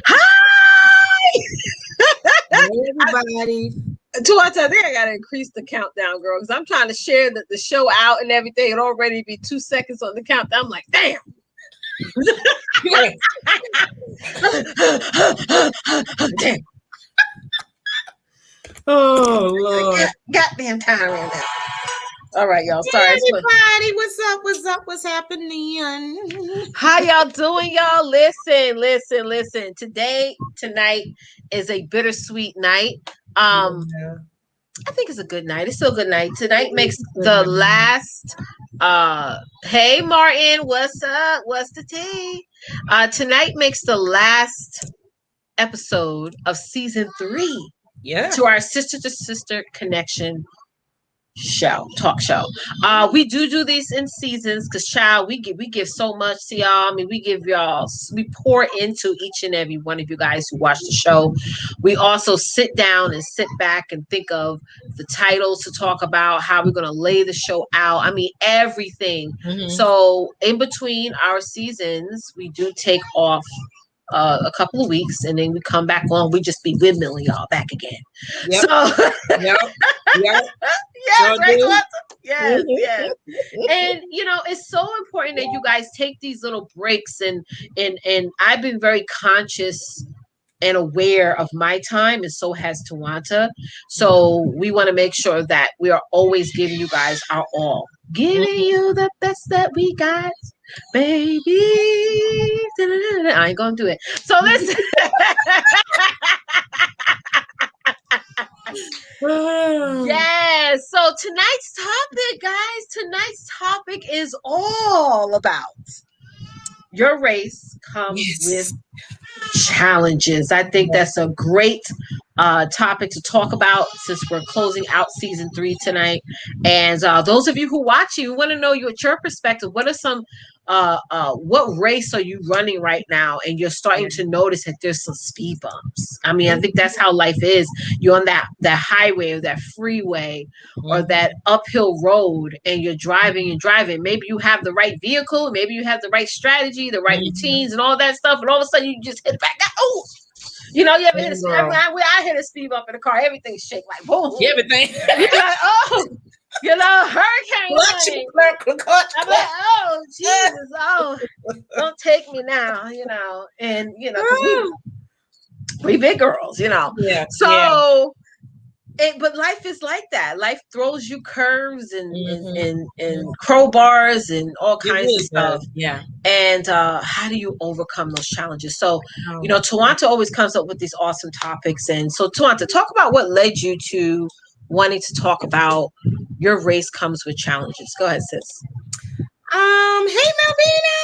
Hi! Everybody. Twonta, I think I gotta increase the countdown, girl, because I'm trying to share the show out and everything. It already be 2 seconds on the countdown. I'm like, damn. Damn. Oh Lord. Goddamn time right now. All right, y'all. Sorry. Everybody, what's up? What's up? What's happening? How y'all doing, y'all? Listen. Tonight is a bittersweet night. Yeah. I think it's a good night. It's still a good night. Tonight makes the last hey Martin, what's up? What's the tea? Tonight makes the last episode of season 3. Yeah. To our sister to sister connection talk show. We do these in seasons because child, we give so much to y'all. I mean, we pour into each and every one of you guys who watch the show. We also sit down and sit back and think of the titles to talk about, how we're gonna lay the show out. I mean, everything. Mm-hmm. So in between our seasons, we do take off a couple of weeks, and then we come back on. We just be windmilling y'all back again. Yep. So yep. yes, Sure right, yes. And it's so important that you guys take these little breaks, and I've been very conscious and aware of my time, and so has Twonta. So we want to make sure that we are always giving you guys our all, giving you the best that we got, baby. I ain't gonna do it. So listen. Yes. So tonight's topic is all about your race comes with challenges. I think that's a great topic to talk about since we're closing out season 3 tonight. And those of you who watch, we want to know your perspective. What are some what race are you running right now, and you're starting to notice that there's some speed bumps? I mean, I think that's how life is. You're on that highway or that freeway or that uphill road, and you're driving and driving. Maybe you have the right vehicle, maybe you have the right strategy, the right routines and all that stuff, and all of a sudden you just hit back. Oh, you ever hit a speed? I hit a speed bump in the car, everything shake like boom. Everything. You're like, oh, hurricane. I'm like, oh, Jesus, oh, don't take me now, and because we big girls, Yeah. So. But life is like that. Life throws you curves and crowbars and all kinds of stuff. Yeah. And how do you overcome those challenges? So, Twonta always comes up with these awesome topics. And so, Twonta, talk about what led you to wanting to talk about your race comes with challenges. Go ahead, sis. Hey, Melvina.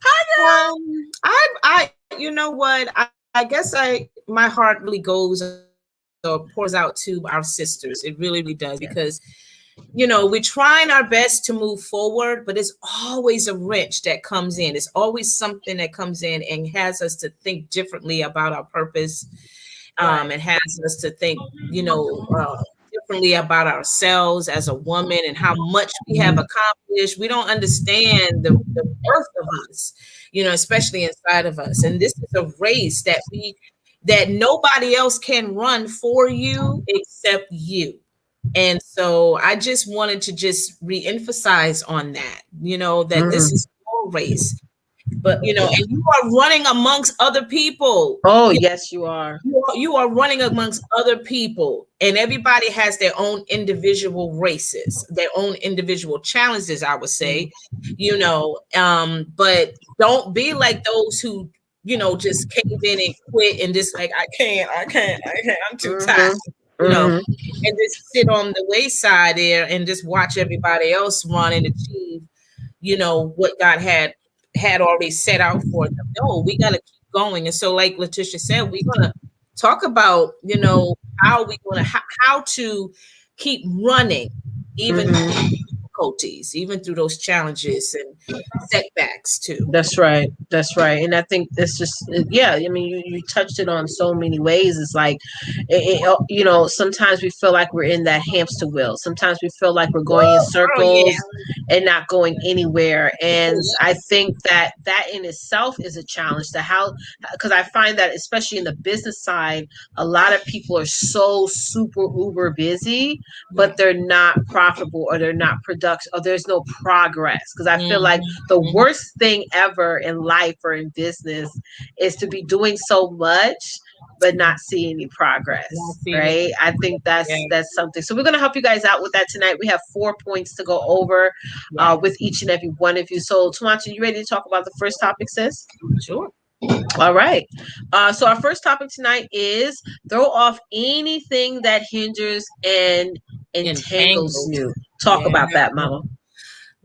Hi, girl. I you know what? I guess my heart really goes or pours out to our sisters. It really, really does, because we're trying our best to move forward, but it's always a wrench that comes in. It's always something that comes in and has us to think differently about our purpose. It has us to think, differently about ourselves as a woman and how much we have accomplished. We don't understand the worth of us, especially inside of us. And this is a race that nobody else can run for you except you. And so I just wanted to just re-emphasize on that, that this is your race. But, and you are running amongst other people. Oh, yes, you are. You are running amongst other people, and everybody has their own individual races, their own individual challenges, I would say, but don't be like those who, just cave in and quit and just like, I can't, I'm too tired, and just sit on the wayside there and just watch everybody else run and achieve, what God had already set out for them. No, we got to keep going. And so, like Leticia said, we're going to talk about, how we want to, how to keep running, even difficulties, even through those challenges and setbacks too. That's right. That's right. And I think it's just, yeah, I mean, you touched it on so many ways. It's like, sometimes we feel like we're in that hamster wheel. Sometimes we feel like we're going in Woo, girl, yeah. circles and not going anywhere. And Oh, I yeah. think that in itself is a challenge to how, because I find that especially in the business side, a lot of people are so super uber busy, but Yeah. they're not profitable or they're not productive or there's no progress. Because I feel like Mhm, the mhm. worst thing ever in life or in business is to be doing so much but not see any Not progress, seeing it. right? I think Yeah. that's something. So we're going to help you guys out with that tonight. We have 4 points to go over Yeah. with each and every one of you. So Twonta, you ready to talk about the first topic, sis? Sure. All right. So our first topic tonight is throw off anything that hinders and entangles Entangled. you. Talk Yeah. about that, Mama.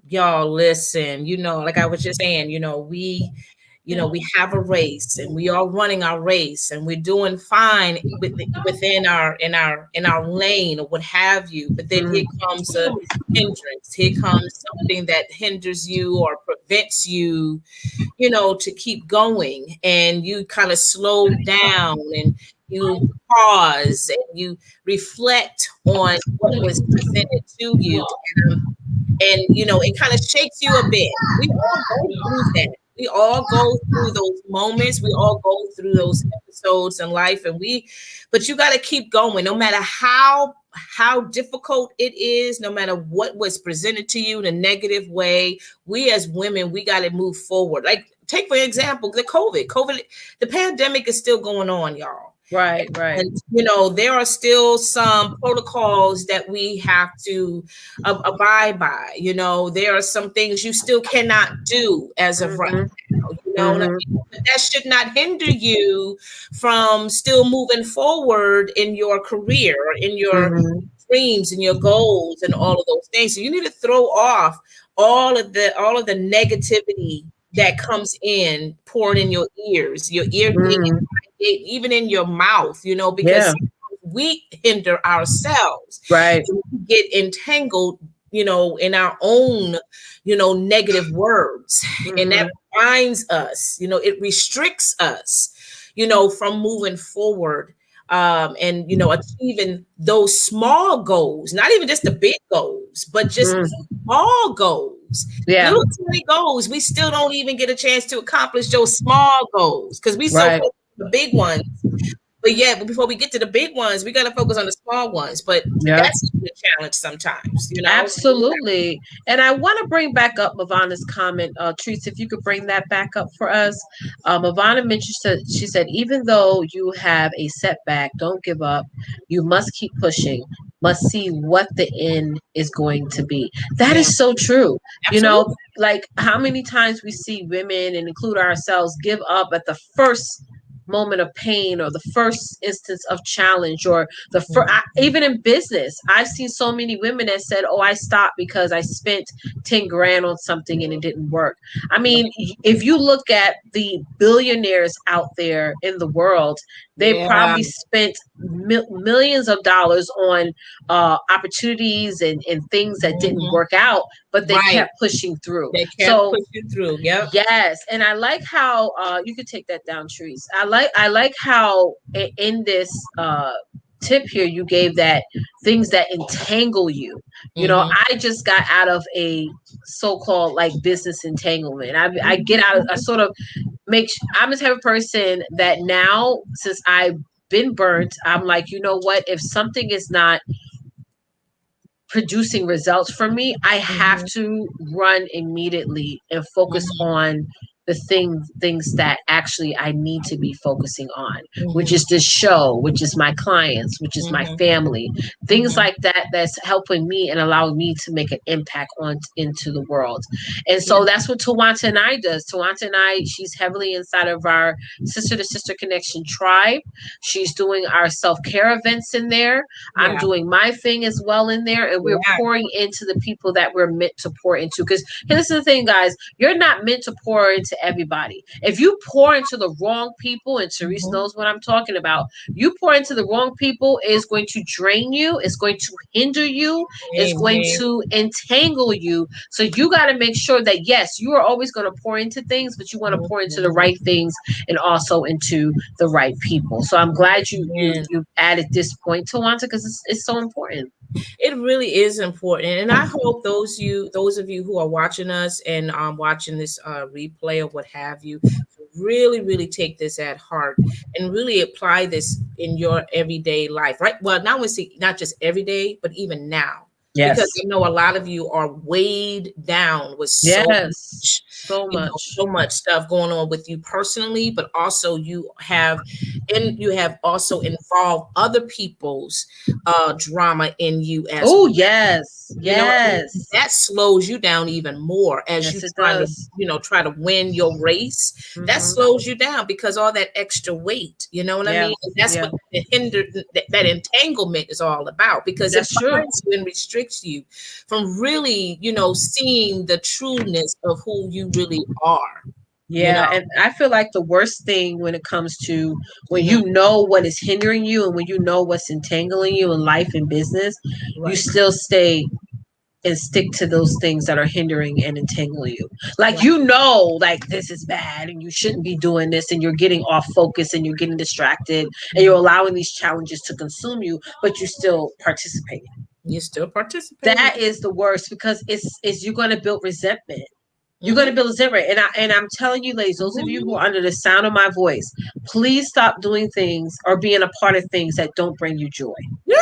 Y'all listen, like I was just saying, we have a race and we are running our race and we're doing fine within our lane or what have you. But then here comes a hindrance. Here comes something that hinders you or prevents you, to keep going, and you kind of slow down and you pause and you reflect on what was presented to you. And it kind of shakes you a bit. We all go through that. We all go through those moments. We all go through those episodes in life, but you got to keep going, no matter how difficult it is, no matter what was presented to you in a negative way. We as women, we got to move forward. Like, take for example the COVID, the pandemic is still going on, y'all. Right. And there are still some protocols that we have to abide by. There are some things you still cannot do as of right now. You know what I mean? But that should not hinder you from still moving forward in your career, in your dreams and your goals and all of those things. So you need to throw off all of the negativity that comes in, poured in your ears, your ear gate, even in your mouth, because we hinder ourselves. Right. We get entangled, in our own, negative words. And that binds us, it restricts us, from moving forward. And achieving those small goals, not even just the big goals, but just small goals, little tiny goals. We still don't even get a chance to accomplish those small goals because we so focused on the big ones. But before we get to the big ones, we got to focus on the small ones. But that's the challenge sometimes, Absolutely. And I want to bring back up Mavana's comment. Teresa, if you could bring that back up for us. Mavana mentioned that she said, even though you have a setback, don't give up. You must keep pushing. Must see what the end is going to be. That is so true. Absolutely. Like how many times we see women and include ourselves give up at the first moment of pain or the first instance of challenge or the first, even in business, I've seen so many women that said, oh, I stopped because I spent 10 grand on something and it didn't work. I mean, if you look at the billionaires out there in the world, they probably spent millions of dollars on opportunities and things that didn't work out, but they kept pushing through. They kept pushing through. Yep. Yes, and I like how you could take that down, Trees. I like how in this tip here you gave that things that entangle you. I just got out of a so-called like business entanglement. I get out of, I sort of I'm the type of person that now, since I've been burnt, I'm like, you know what, if something is not producing results for me, I have to run immediately and focus on the things that actually I need to be focusing on, which is this show, which is my clients, which is my family, things like that, that's helping me and allowing me to make an impact on into the world. And so that's what Twonta and I does. Twonta and I, she's heavily inside of our Sister to Sister Connection tribe. She's doing our self-care events in there. I'm doing my thing as well in there, and we're pouring into the people that we're meant to pour into. Because this is the thing, guys, you're not meant to pour into everybody. If you pour into the wrong people, and Therese Mhm. knows what I'm talking about, you pour into the wrong people, it's going to drain you, it's going to hinder you, it's going Amen. to entangle you. So you got to make sure that, yes, you are always going to pour into things, but you want to pour into the Mhm. right things and also into the right people. So I'm glad Amen. you added this point, Twonta, because it's so important. It really is important, and I hope those of you who are watching us and watching this replay or what have you, really take this at heart and really apply this in your everyday life. Right? Well, now we see not just every day, but even now, because Yes. I know a lot of you are weighed down with Yes. So so much. much stuff going on with you personally, but also you have also involved other people's drama in you as Oh, well. yes. You know what I mean? Yes. That slows you down even more as you Yes, it trying to, does. try to win your race. That Hmm. slows you down because all that extra weight, you know what I Yeah. mean? And that's Yeah. what the hinder that entanglement is all about, because it That's true. binds you and restricts you from really, seeing the trueness of who you really are, you know? Yeah, and I feel like the worst thing when it comes to when Mhm. you know what is hindering you and when you know what's entangling you in life and business, you Right. still stay and stick to those things that are hindering and entangling you. Like, Right. like this is bad and you shouldn't be doing this, and you're getting off focus and you're getting distracted and you're Mhm. allowing these challenges to consume you, but you still participate. You're still participating. That is the worst, because it's you're going to build resentment. You're going to Hmm. build resentment, and I'm telling you, ladies, those of you who are under the sound of my voice, please stop doing things or being a part of things that don't bring you joy. Yeah,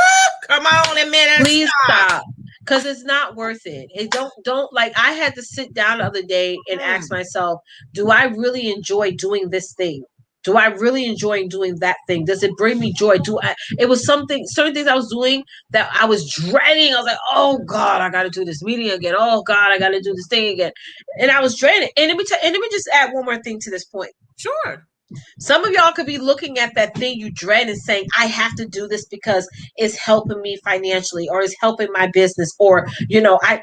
come on, a minute, Please stop. stop, because it's not worth it. It don't like, I had to sit down the other day and ask Mm. myself, do I really enjoy doing this thing? Do I really enjoy doing that thing? Does it bring me joy? Do I It was something, certain things I was doing that I was dreading. I was like, oh God, I gotta do this meeting again. Oh God, I gotta do this thing again. And I was dreading. And let me just add one more thing to this point. Sure. Some of y'all could be looking at that thing you dread and saying, I have to do this because it's helping me financially, or it's helping my business, or, I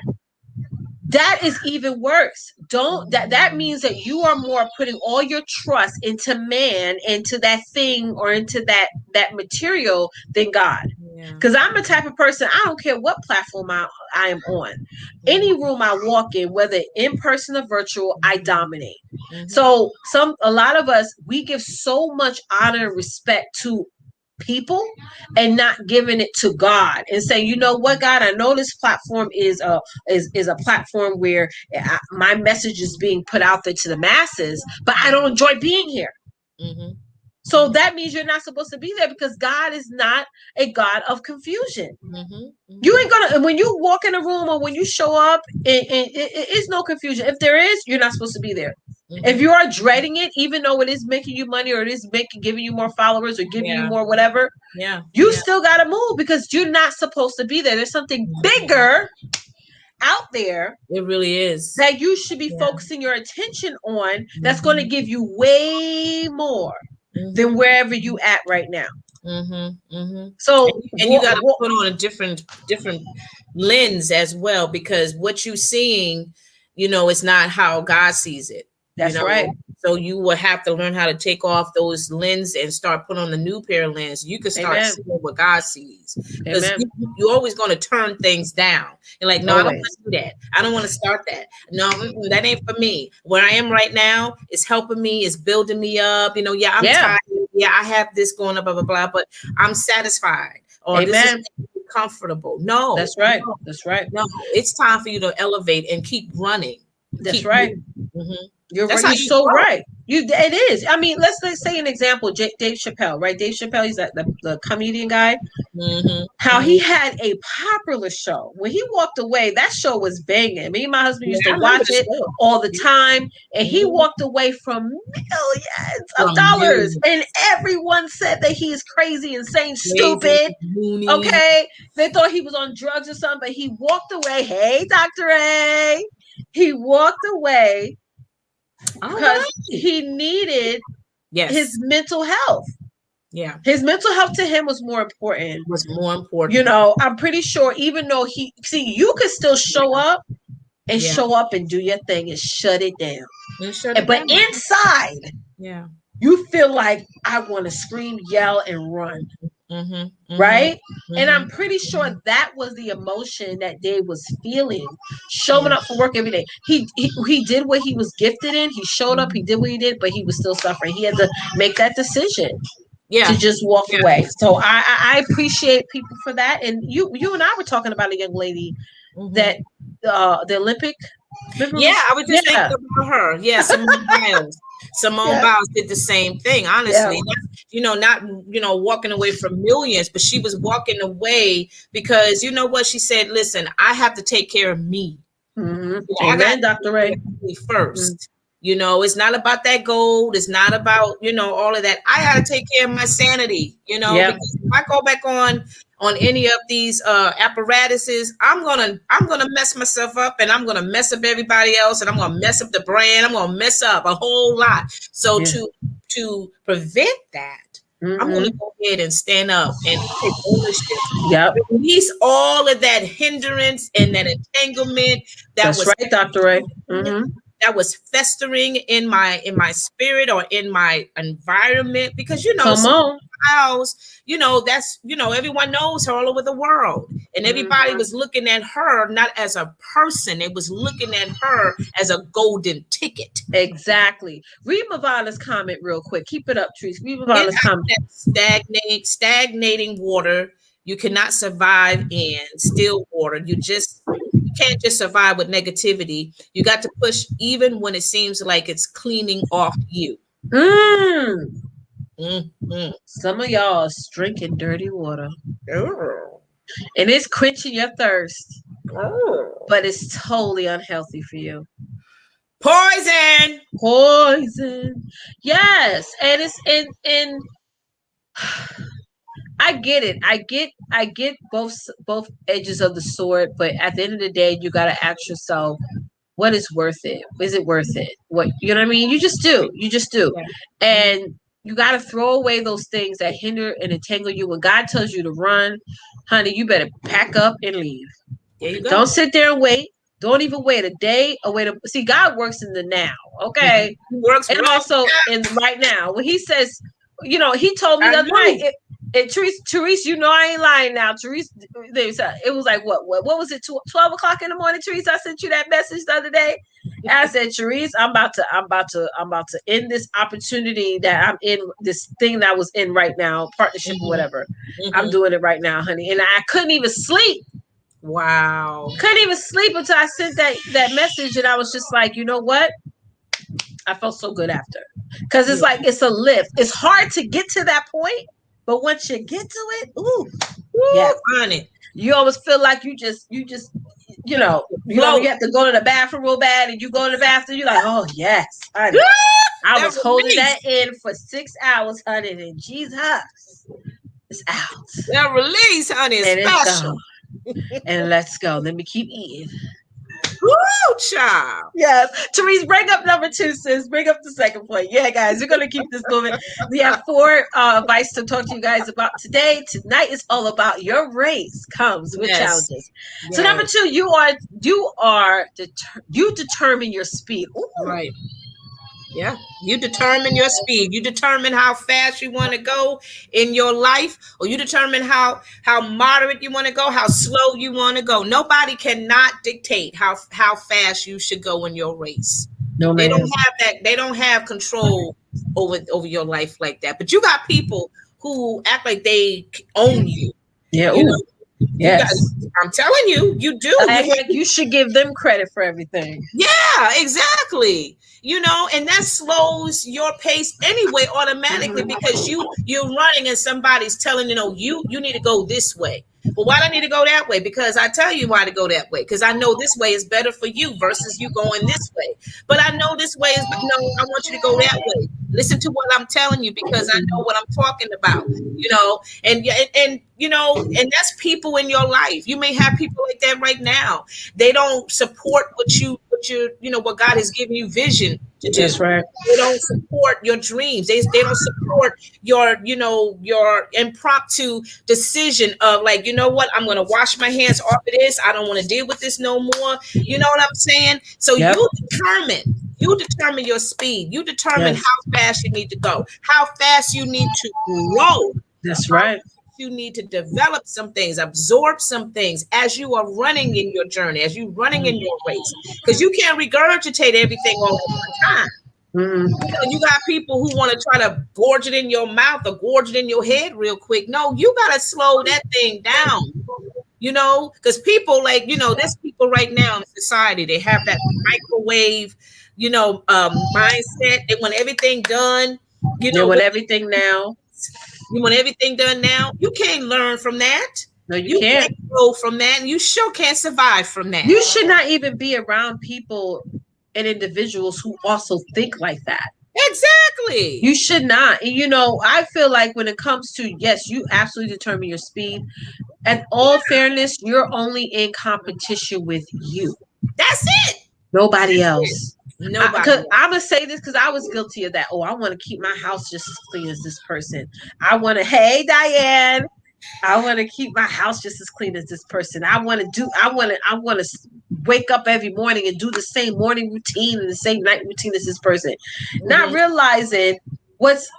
that is even worse. Don't that means that you are more putting all your trust into man, into that thing, or into that material than God. Yeah. Because I'm the type of person, I don't care what platform I am on. Any room I walk in, whether in person or virtual, I dominate. Mm-hmm. So a lot of us, we give so much honor and respect to people and not giving it to God and saying, you know what, God, I know this platform is a platform where my message is being put out there to the masses, but I don't enjoy being here. Mm-hmm. So that means you're not supposed to be there, because God is not a God of confusion. Mm-hmm. You Mm-hmm. ain't gonna, when you walk in a room or when you show up, it is no confusion. If there is, you're not supposed to be there. If Mm-hmm. you are dreading it, even though it is making you money, or it is giving you more followers, or giving you Yeah. more whatever, Yeah. you Yeah. still got to move, because you're not supposed to be there. There's something Mhm. bigger out there It really is. that you should be Yeah. focusing your attention on, that's going to Mm-hmm. give you way more than Mm-hmm. wherever you at right now. Mm-hmm. Mm-hmm. So And you what, got to put on a different lens as well, because what you seeing, is not how God sees it. You that's right. know, so you will have to learn how to take off those lens and start putting on a new pair of lens. You can start Amen. seeing what God sees, because Amen. you're always going to turn things down. And like, no, I don't want Always. to do that. I don't want to start that. No, that ain't for me. Where I am right now is helping me, is building me up. Yeah, I'm Yeah. tired. Yeah, I have this going up, blah blah blah, but I'm satisfied. Or this is Amen. comfortable. No, That's right. no, That's right. no. It's time for you to elevate and keep running, That's keep right. moving. Mhm. You're That's right. how You're you so grow. right. It is. I mean, let's say an example. Dave Chappelle, right? Dave Chappelle, he's the comedian guy. Mhm. How he Mhm. had a popular show. When he walked away, that show was banging. Me and my husband Yeah, used to I remember watch the it show. all the time, and he Mhm. walked away from millions of From dollars. And millions. everyone said that he is crazy, insane, Crazy, stupid. loony. Okay, they thought he was on drugs or something, but he walked away. Hey, Dr. A. He walked away All because right. he needed his Yes. mental health. Yeah. His mental health to him was more important. Was more important. I'm pretty sure, even though you could still show up and Yeah. show up and do your thing and shut it down. And shut it But down. inside, Yeah. you feel like I want to scream, yell, and run. Mm-hmm. Right? And Mm-hmm. I'm pretty sure that was the emotion that Dave was feeling, Yeah. showing up for work every day. He did what he was gifted in. He showed up, he did what he did, but he was still suffering. He had to make that decision to Yeah. just walk Yeah. away. So I appreciate people for that. And you and I were talking about a young lady that Mm-hmm. the Olympic, remember Yeah, I was just thinking yeah. about her. Yeah, Simone Biles. Simone Yeah. Biles did the same thing, Yeah. honestly. Not walking away from millions, but she was walking away because you know what? She said, listen, I have to take care of me. Mm-hmm. I got Amen, to Dr. take Ray. care of me first. It's not about that gold. It's not about, all of that. I got to take care of my sanity, Yeah. because if I go back on any of these apparatuses, I'm gonna mess myself up, and I'm gonna mess up everybody else, and I'm gonna mess up the brand. I'm gonna mess up a whole lot. So Yeah. to prevent that, I'm gonna Mm-hmm. go ahead and stand up and take ownership. Yep. Release all of that hindrance and that entanglement that That's was right, Dr. Ray. Mm-hmm. that was festering in my spirit or in my environment, because Come on. house, that's everyone knows her all over the world, and everybody Mm-hmm. was looking at her not as a person, it was looking at her as a golden ticket. Exactly. Read Mavana's comment real quick. Keep it up, Trees. Read Get Mavana's out comment. of that stagnating water. You cannot survive in still water. You can't just survive with negativity. You got to push even when it seems like it's cleaning off you. Mm. Mm-hmm. Some of y'all is drinking dirty water. Oh. And it's quenching your thirst. Oh. But it's totally unhealthy for you. Poison. Poison. Yes. And it's in I get it. I get both edges of the sword, but at the end of the day, you gotta ask yourself, what is worth it? Is it worth it? What you know what I mean? You just do. You just do. Yeah. And you gotta throw away those things that hinder and entangle you. When God tells you to run, honey, you better pack up and leave. There you go. Don't sit there and wait. Don't even wait a day or wait. See, God works in the now. Okay. He works And right also now. in right now. When he says, he told me the other night, Therese, I ain't lying now. Therese, it was like, what was it, 12 o'clock in the morning, Therese? I sent you that message the other day. And I said, Therese, I'm about to end this opportunity that I'm in, this thing that I was in right now, partnership or whatever. I'm doing it right now, honey. And I couldn't even sleep. Wow. Couldn't even sleep until I sent that message, and I was just like, you know what? I felt so good after, because it's like it's a lift. It's hard to get to that point, but once you get to it, ooh, yeah, honey. You always feel like you have to go to the bathroom real bad, and you go to the bathroom, you're like, oh yes, honey. I was holding that in for 6 hours, honey, and Jesus, it's out. That release, honey, is special. And let's go. Let me keep eating. Woo, child. Yes. Therese, bring up number 2, sis. Bring up the second point. Yeah, guys, we're going to keep this moving. We have 4 advice to talk to you guys about today. Tonight is all about your race comes with challenges. Yes. So number 2, you determine your speed. Ooh. Right. Yeah, you determine your speed. You determine how fast you want to go in your life, or you determine how moderate you want to go, how slow you want to go. Nobody cannot dictate how fast you should go in your race. No, they don't have that. They don't have control over your life like that. But you got people who act like they own you. Yeah. Yes. I'm telling you, you do. You should give them credit for everything. Yeah, exactly. And that slows your pace anyway automatically, because you're running and somebody's telling you need to go this way. Well, why do I need to go that way? Because I tell you why to go that way. Because I know this way is better for you versus you going this way. But I know this way is no. I want you to go that way. Listen to what I'm telling you, because I know what I'm talking about. And that's people in your life. You may have people like that right now. They don't support what what what God has given you vision to do. That's right. They don't support your dreams. They don't support your, your impromptu decision of like, you know what, I'm going to wash my hands off of this. I don't want to deal with this no more. You know what I'm saying? So Yep. you determine your speed. You determine Yes. how fast you need to go, how fast you need to grow. That's right. You need to develop some things, absorb some things as you are running in your journey, as you're running in your race, because you can't regurgitate everything all at one time. You got people who want to try to gorge it in your mouth or gorge it in your head real quick. No, you got to slow that thing down, because people there's people right now in society, they have that microwave, mindset. They want everything done, They want everything now. You want everything done now. You can't learn from that. No, you can't grow from that, and you sure can't survive from that. You should not even be around people and individuals who also think like that. Exactly. You should not. And, I feel like when it comes to, yes, you absolutely determine your speed. And all fairness, you're only in competition with you. That's it. Nobody else. Nobody. I'm going to say this because I was guilty of that. Oh, I want to keep my house just as clean as this person. Hey, Diane. I want to keep my house just as clean as this person. I want to wake up every morning and do the same morning routine and the same night routine as this person. Not realizing what's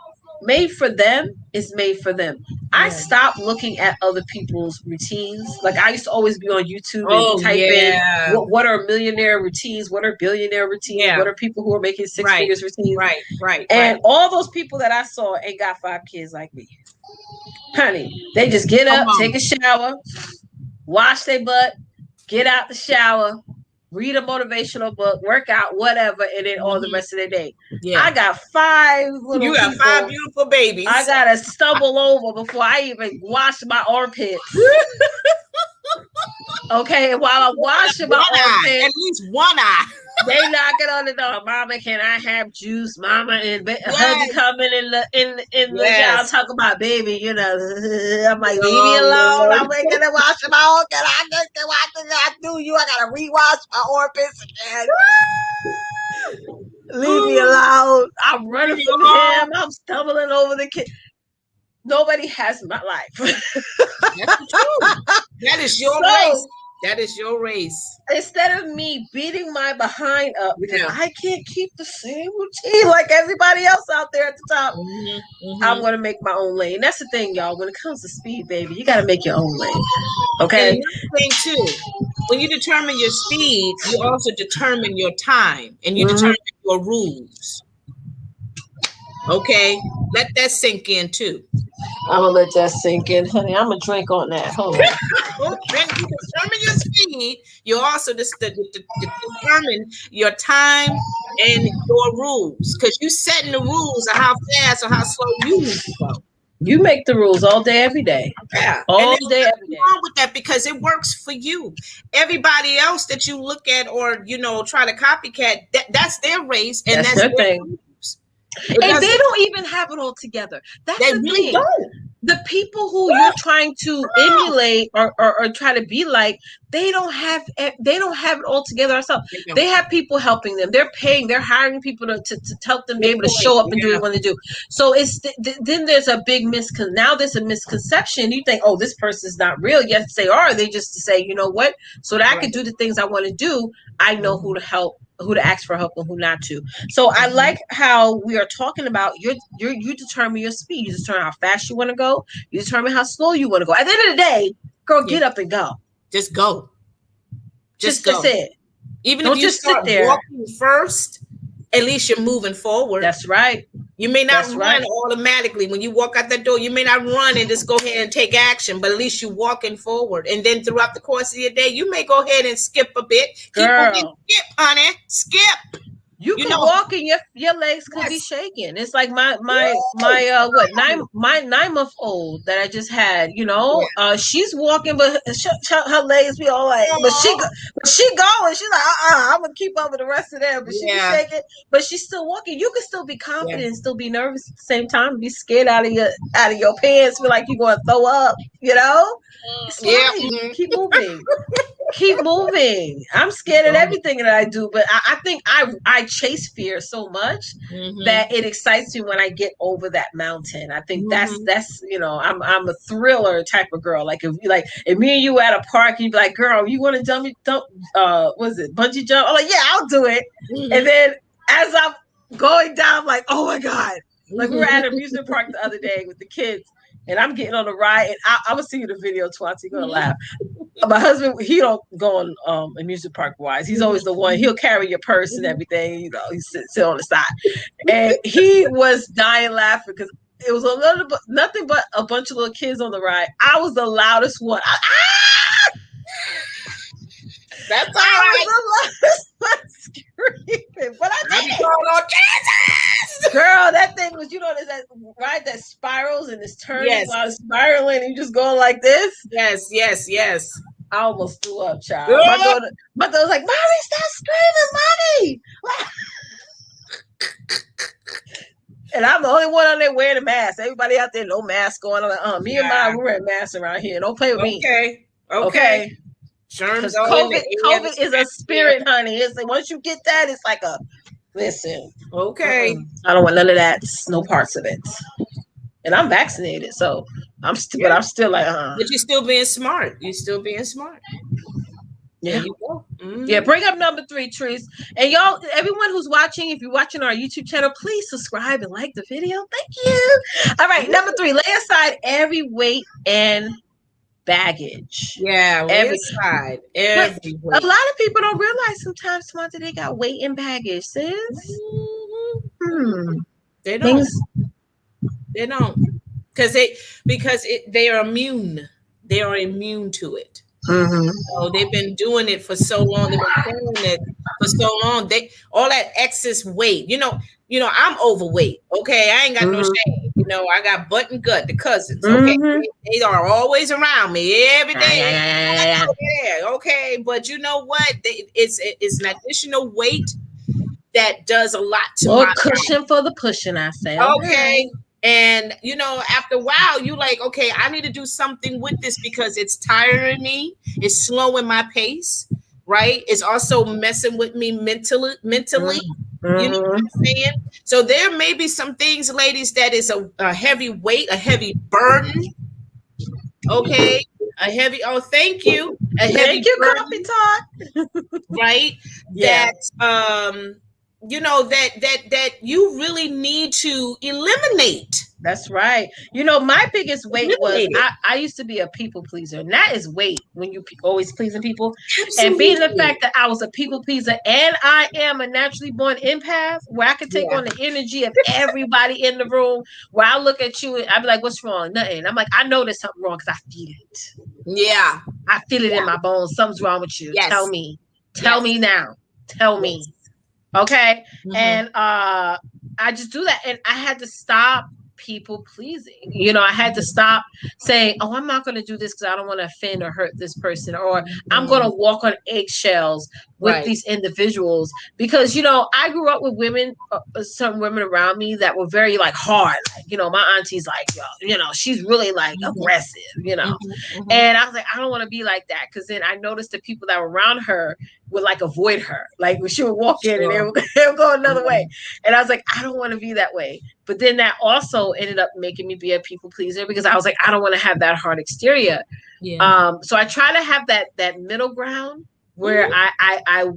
made for them is made for them. I stopped looking at other people's routines. Like I used to always be on YouTube and type in what are millionaire routines, what are billionaire routines, what are people who are making six figures routines. Right. And all those people that I saw ain't got 5 kids like me. Honey, they just get up, take a shower, wash their butt, get out the shower, read a motivational book, work out, whatever, and then all the rest of their day. Yeah. I got 5 little You got people. 5 beautiful babies. I got to stumble over before I even wash my armpits. Okay, and while I'm washing my armpits, at least one eye. They knocking on the door. Mama, can I have juice? Mama and hubby coming in the house talking about baby. I'm like, leave me alone. I'm making to wash my own. Can I get to watch it? I do you? I gotta rewash my armpits again. Leave me alone. I'm running from him. I'm stumbling over the kid. Nobody has my life. That's the truth. That is your race. That is your race. Instead of me beating my behind up because I can't keep the same routine like everybody else out there at the top, I'm going to make my own lane. That's the thing, y'all. When it comes to speed, baby, you got to make your own lane. Okay? And another thing, too, when you determine your speed, you also determine your time and you determine your rules. Okay? Let that sink in, too. I'm going to let that sink in, honey. I'm going to drink on that. Hold on. When you determine your speed, you also determine your time and your rules. Because you setting the rules of how fast or how slow you need to go. You make the rules all day, every day. Yeah. All day, every day. Wrong with that because it works for you. Everybody else that you look at or, try to copycat, that's their race. And that's their thing. And they don't even have it all together. That's they the really thing. don't. The people who you're trying to emulate or try to be like, they don't have it all together themselves. They have people helping them. They're hiring people to help them be able to show up and do what they want to do. So then there's a big there's a misconception. You think, oh, this person's not real. Yes, they are. They just say, you know what? So that I can do the things I want to do, I know who to help, who to ask for help and who not to. So I like how we are talking about you determine your speed. You determine how fast you want to go. You determine how slow you want to go. At the end of the day, girl, get up and go. Just go. Just go. That's it. Even Don't if you just start sit there. walking first, at least you're moving forward. That's right. You may not run automatically. When you walk out that door, you may not run and just go ahead and take action, but at least you're walking forward. And then throughout the course of your day, you may go ahead and skip a bit. Girl. Skip, honey. Skip. You can walk and your legs could be shaking. It's like my 9-month-old that I just had. She's walking, but her legs be all like. But she going. She's like, I'm gonna keep up with the rest of them. But she be shaking, but she's still walking. You can still be confident and still be nervous at the same time. Be scared out of your pants. Feel like you're going to throw up. It's fine. Keep moving. keep moving. I'm scared of everything that I do, but I think I chase fear so much that it excites me when I get over that mountain. I think that's I'm a thriller type of girl. Like if me and you at a park and you be like, girl, you want to what is it, bungee jump? I'm like, yeah, I'll do it. And then as I'm going down, I'm like, oh my God. Like we were at an amusement park the other day with the kids, and I'm getting on the ride, and I will see you the video, Twonta. You're gonna laugh. My husband, he don't go on amusement park wise. He's always the one. He'll carry your purse and everything. You know, he sit on the side, and he was dying laughing because it was nothing but a bunch of little kids on the ride. I was the loudest one. That's all right. I was the loudest one screaming, but I did it. Jesus! Girl, that thing was, there's that ride that spirals and it's turning while it's spiraling and you just going like this. Yes. I almost threw up, child. My daughter was like, Mommy, stop screaming, Mommy. And I'm the only one on there wearing a mask. Everybody out there, no mask going on. Me and mine, we're wearing masks around here. Don't play with me. Okay. Because COVID is a spirit, honey. It's like once you get that, it's like a listen. Okay. I don't want none of that. No parts of it. And I'm vaccinated, so I'm still like, But you're still being smart. You're still being smart. Yeah. There you go. Yeah, bring up number 3, Trees. And y'all, everyone who's watching, if you're watching our YouTube channel, please subscribe and like the video. Thank you. All right, number 3, lay aside every weight and baggage. Yeah, lay aside every weight. A lot of people don't realize sometimes, Twonta, they got weight and baggage, sis. They don't. They don't. Because they are immune. They are immune to it. So they've been doing it for so long. They've been carrying it for so long. All that excess weight. I'm overweight. Okay, I ain't got no shame. I got butt and gut, the cousins. Okay, they are always around me every day. Okay, but you know what? It's an additional weight that does a lot to my cushion for the pushing, I say. Okay. And, after a while, you like, okay, I need to do something with this because it's tiring me. It's slowing my pace, right? It's also messing with me mentally. You know what I'm saying? So there may be some things, ladies, that is a heavy weight, a heavy burden. Okay. Thank you. Thank you, Coffee Talk. Right? Yeah. That you really need to eliminate. That's right. My biggest weight was I used to be a people pleaser, and that is weight when you always pleasing people. Absolutely. And being the fact that I was a people pleaser and I am a naturally born empath where I can take on the energy of everybody in the room, where I look at you and I be like, what's wrong? Nothing. I'm like, I know there's something wrong because I feel it. Yeah. I feel it in my bones. Something's wrong with you. Yes. Tell me. Tell me now. Tell me. Okay. And I just do that. And I had to stop people pleasing. I had to stop saying, oh, I'm not going to do this because I don't want to offend or hurt this person, or I'm going to walk on eggshells with these individuals because, I grew up with women, some women around me that were very like hard. Like, my auntie's like, she's really like aggressive, and I was like, I don't want to be like that. Cause then I noticed the people that were around her would like avoid her. Like when she would walk in and they would go another way. And I was like, I don't want to be that way. But then that also ended up making me be a people pleaser because I was like, I don't want to have that hard exterior. Yeah. So I try to have that middle ground where I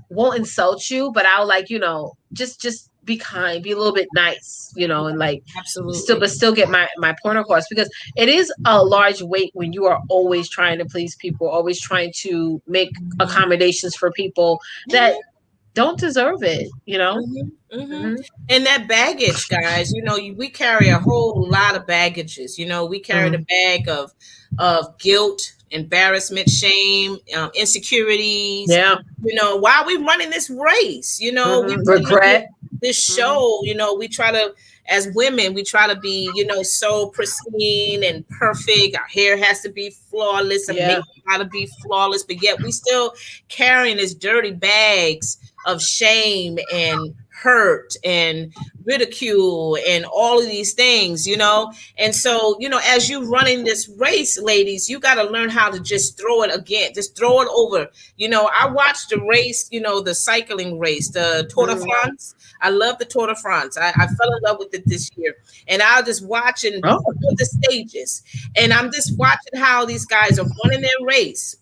won't insult you, but I'll like, just be kind, be a little bit nice, and like absolutely still get my point across, because it is a large weight when you are always trying to please people, always trying to make accommodations for people that don't deserve it, And that baggage, guys, we carry a whole lot of baggages. We carry the bag of guilt, embarrassment, shame, insecurities. Yeah. Why are we running this race? We regret this show. We try to, as women, we try to be, so pristine and perfect. Our hair has to be flawless, and makeup got to be flawless, but yet we still carrying these dirty bags of shame and hurt and ridicule and all of these things, you know. And so, you know, as you running this race, ladies, you got to learn how to just throw it again, just throw it over. You know, I watched the race, you know, the cycling race, the Tour de France. I love the Tour de France. I fell in love with it this year, and I'll just watching all the stages, and I'm just watching how these guys are running their race.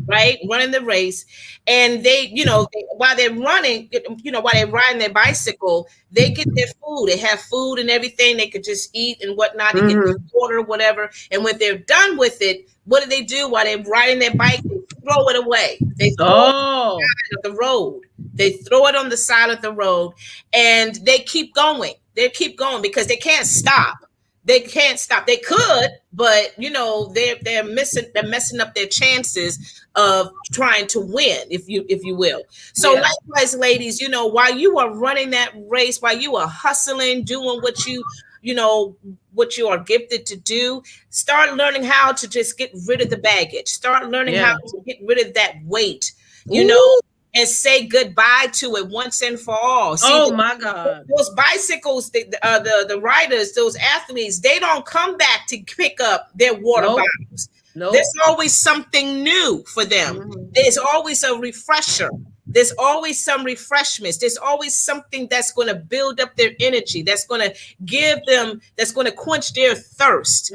Right, running the race, and they, you know, while they're running, you know, while they're riding their bicycle, they get their food. They have food and everything. They could just eat and whatnot. They get water, whatever. And when they're done with it, what do while they're riding their bike? They throw it away. They throw it on the side of the road. They throw it on the side of the road, and they keep going. They keep going because they can't stop. They can't stop. They could, but you know, they're messing up their chances of trying to win, if you will. So likewise, ladies, you know, while you are running that race, while you are hustling, doing what you know, what you are gifted to do, start learning how to just get rid of the baggage. Start learning how to get rid of that weight, you know, and say goodbye to it once and for all. See, my God. Those bicycles, the riders, those athletes, they don't come back to pick up their water bottles. There's always something new for them. There's always a refresher. There's always some refreshments. There's always something that's going to build up their energy, that's going to give them, that's going to quench their thirst.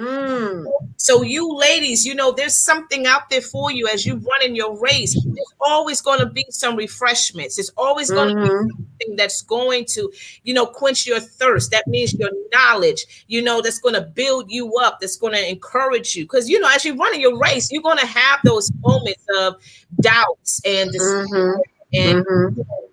So you ladies, you know, there's something out there for you as you run in your race. There's always going to be some refreshments. There's always going to be something that's going to, you know, quench your thirst. That means your knowledge, you know, that's going to build you up, that's going to encourage you. Because, you know, as you're running your race, you're going to have those moments of doubts and and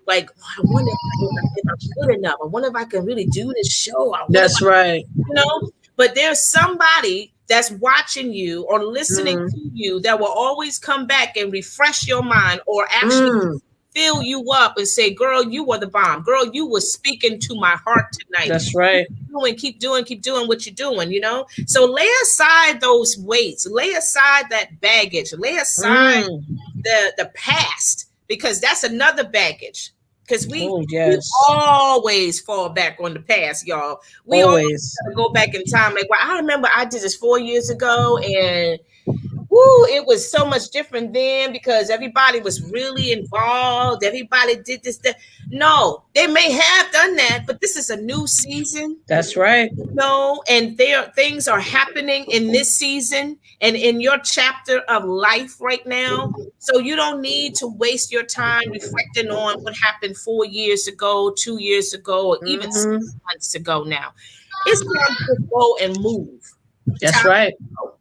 like, I wonder if I'm good enough. I wonder if I can really do this show. That's right. You know, but there's somebody that's watching you or listening to you that will always come back and refresh your mind, or actually fill you up and say, girl, you were the bomb. Girl, you were speaking to my heart tonight. That's right. Keep doing what you're doing, you know? So lay aside those weights, lay aside that baggage, lay aside the past, because that's another baggage. Because we always fall back on the past, y'all. We always go back in time. Like, well, I remember I did this 4 years ago, and it was so much different then because everybody was really involved. Everybody did this. No, they may have done that, but this is a new season. That's right. No, and things are happening in this season and in your chapter of life right now. So you don't need to waste your time reflecting on what happened 4 years ago, 2 years ago, or even 6 months ago now. It's time to go and move. That's right.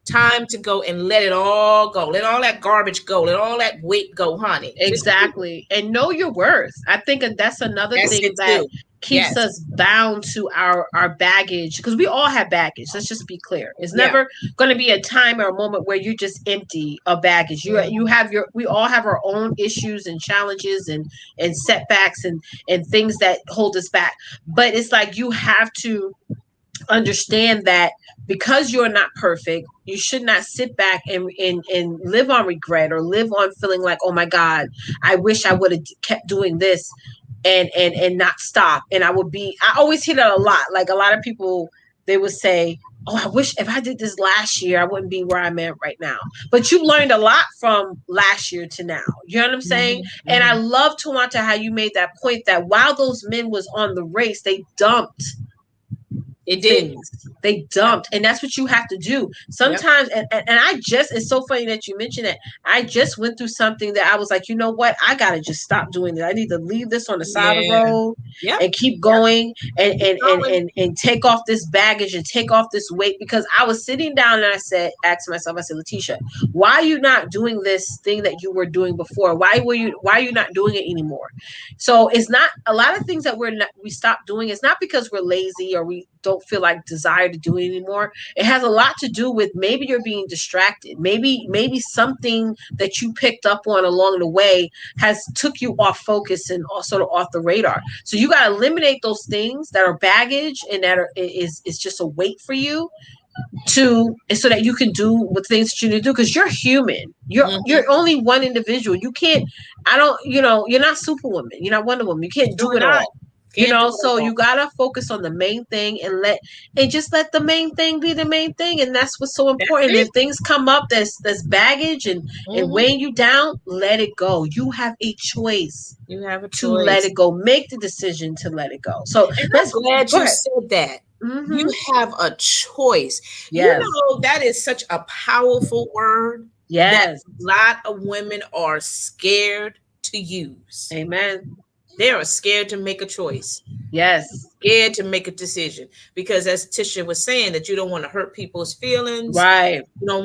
Time to go and let it all go. Let all that garbage go. Let all that weight go, honey. Exactly. And know your worth. I think that's another thing that keeps us bound to our baggage, because we all have baggage. Let's just be clear. It's never going to be a time or a moment where you're just empty of baggage. We all have our own issues and challenges and setbacks and things that hold us back. But it's like you have to understand that because you're not perfect, you should not sit back and live on regret or live on feeling like, oh my God, I wish I would have kept doing this and not stop. And I always hear that a lot. Like a lot of people, they would say, oh, I wish if I did this last year, I wouldn't be where I'm at right now. But you learned a lot from last year to now. You know what I'm saying? And I love, Twonta, how you made that point that while those men was on the race, they dumped things. They dumped, and that's what you have to do sometimes. And it's so funny that you mentioned it. I just went through something that I was like, you know what, I gotta just stop doing this. I need to leave this on the side of the road and keep going and take off this baggage and take off this weight. Because I was sitting down and asked myself, I said, Leticia, why are you not doing this thing that you were doing before? Why are you not doing it anymore? So it's not a lot of things that we stopped doing. It's not because we're lazy or we don't feel like desire to do it anymore. It has a lot to do with maybe you're being distracted. Maybe something that you picked up on along the way has took you off focus and sort of off the radar. So you got to eliminate those things that are baggage and that is just a weight for you. so that you can do what things that you need to do, because you're human. You're Mm-hmm. only one individual. You can't, I don't, you're not Superwoman, you're not Wonder Woman, you can't do Sure it not. all. Can't do it So you all. gotta focus on the main thing, and just let the main thing be the main thing, and that's what's so That's important. If it. things come up that's baggage and Mm-hmm. weighing you down, let it go. You have a choice You have a to let choice. it go. Make the decision to let it go. So And I'm let's glad go you ahead. said that. Mm-hmm. You have a choice. You Yes. know, that is such a powerful word that Yes. a lot of women are scared to use. Amen. They are scared to make a choice, Yes. scared to make a decision. Because as Tisha was saying, that you don't want to hurt people's feelings. Right. You don't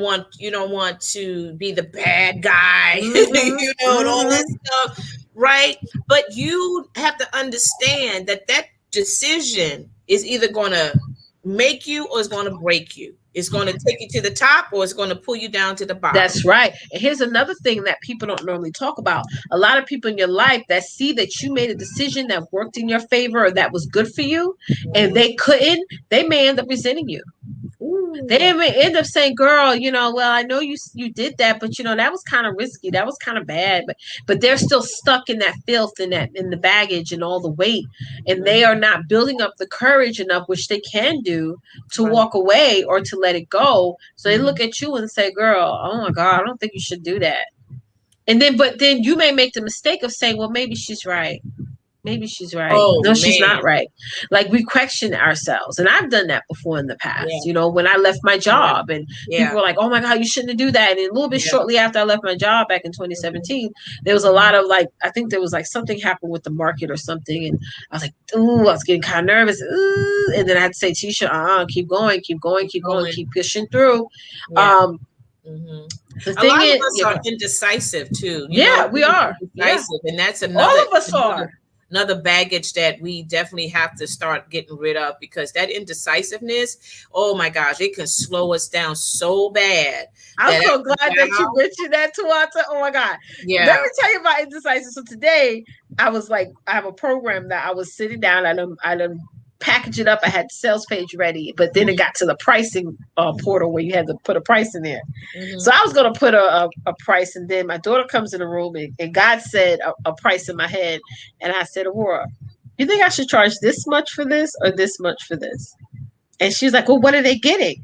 want to be the bad guy, Mm-hmm. and all that Mm-hmm. stuff, right? But you have to understand that that decision is either going to make you or it's going to break you. It's going to take you to the top or it's going to pull you down to the bottom. That's right. And here's another thing that people don't normally talk about. A lot of people in your life that see that you made a decision that worked in your favor or that was good for you, and Mhm. they couldn't, they may end up resenting you. They Ooh, may end up saying, "Girl, well, I know you did that, but that was kind of risky. That was kind of bad." But they're still stuck in that filth and that in the baggage and all the weight, and they mhm. are not building up the courage enough, which they can do, to Right. walk away or to let it go. So they look Mhm. at you and say, "Girl, oh my God, I don't think you should do that." But then you may make the mistake of saying, "Well, maybe she's right. Maybe she's right. Oh No, she's not man. right." Like, we question ourselves. And I've done that before in the past, Yeah. when I left my Yeah. job and people Yeah. were like, "Oh my God, you shouldn't do that." And a little bit Yeah. shortly after I left my job back in Mhm. 2017, there was a Mhm. lot of, like, I think there was like something happened with the market or something. And I was like, ooh, I was getting kind of nervous. Ooh. And then I had to say, Tisha, keep going, keep going, Keep keep going, going. keep pushing through. Yeah. Um, Hmm. the A thing lot of is, us yeah, are indecisive too. yeah, we Being are. Yeah. indecisive, and that's All another of us another are. another baggage that we definitely have to start getting rid of, because that indecisiveness, oh my gosh, it can slow us down so bad I'm that so after glad a that you while, mentioned that, Twonta. Oh my God. Let yeah. me tell you about indecisive. So today I was like, I have a program that I was sitting down and I package it up. I had the sales page ready, but then it Hmm. got to the pricing portal where you had to put a price in there. Hmm. So I was going to put a price, and then my daughter comes in the room, and God said a price in my head. And I said, Aurora, you think I should charge this much for this or this much for this? And she's like, well, what are they getting?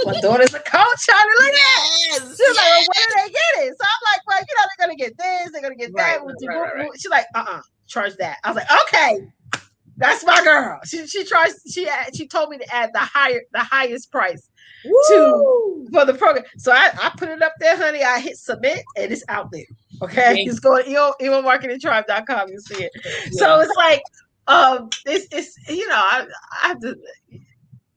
My daughter's a coach, honey. Look at that. Yes, She's like, well, what yes. are they getting? So I'm like, well, they're gonna get this, they're gonna get Right, that. right, right, right. She's like, charge that. I was like, okay, that's my girl. She told me to add the highest price to Woo! for the program. So I put it up there, honey. I hit submit and it's out there. Okay. Yeah, It's going to eomarketingtribe.com. You see it. yeah. So it's like, it's I have to,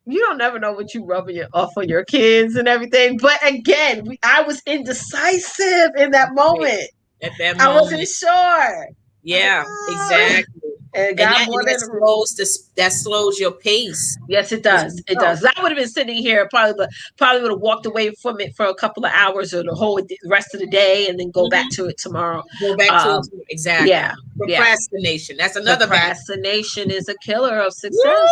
you don't never know what you rubbing off on your kids and everything. But again, I was indecisive in that Right. moment. At that I wasn't moment. sure. Like, Yeah, exactly. and And God that and brought that in the room. slows this that slows your pace Yes, it as does. It well. does. I would have been sitting here probably would have walked away from it for a couple of hours or the whole rest of the day, and then go back Mhm. to it tomorrow. Go back to it. Um, Exactly. yeah, yeah. Procrastination. That's another bad. Procrastination is a killer of success.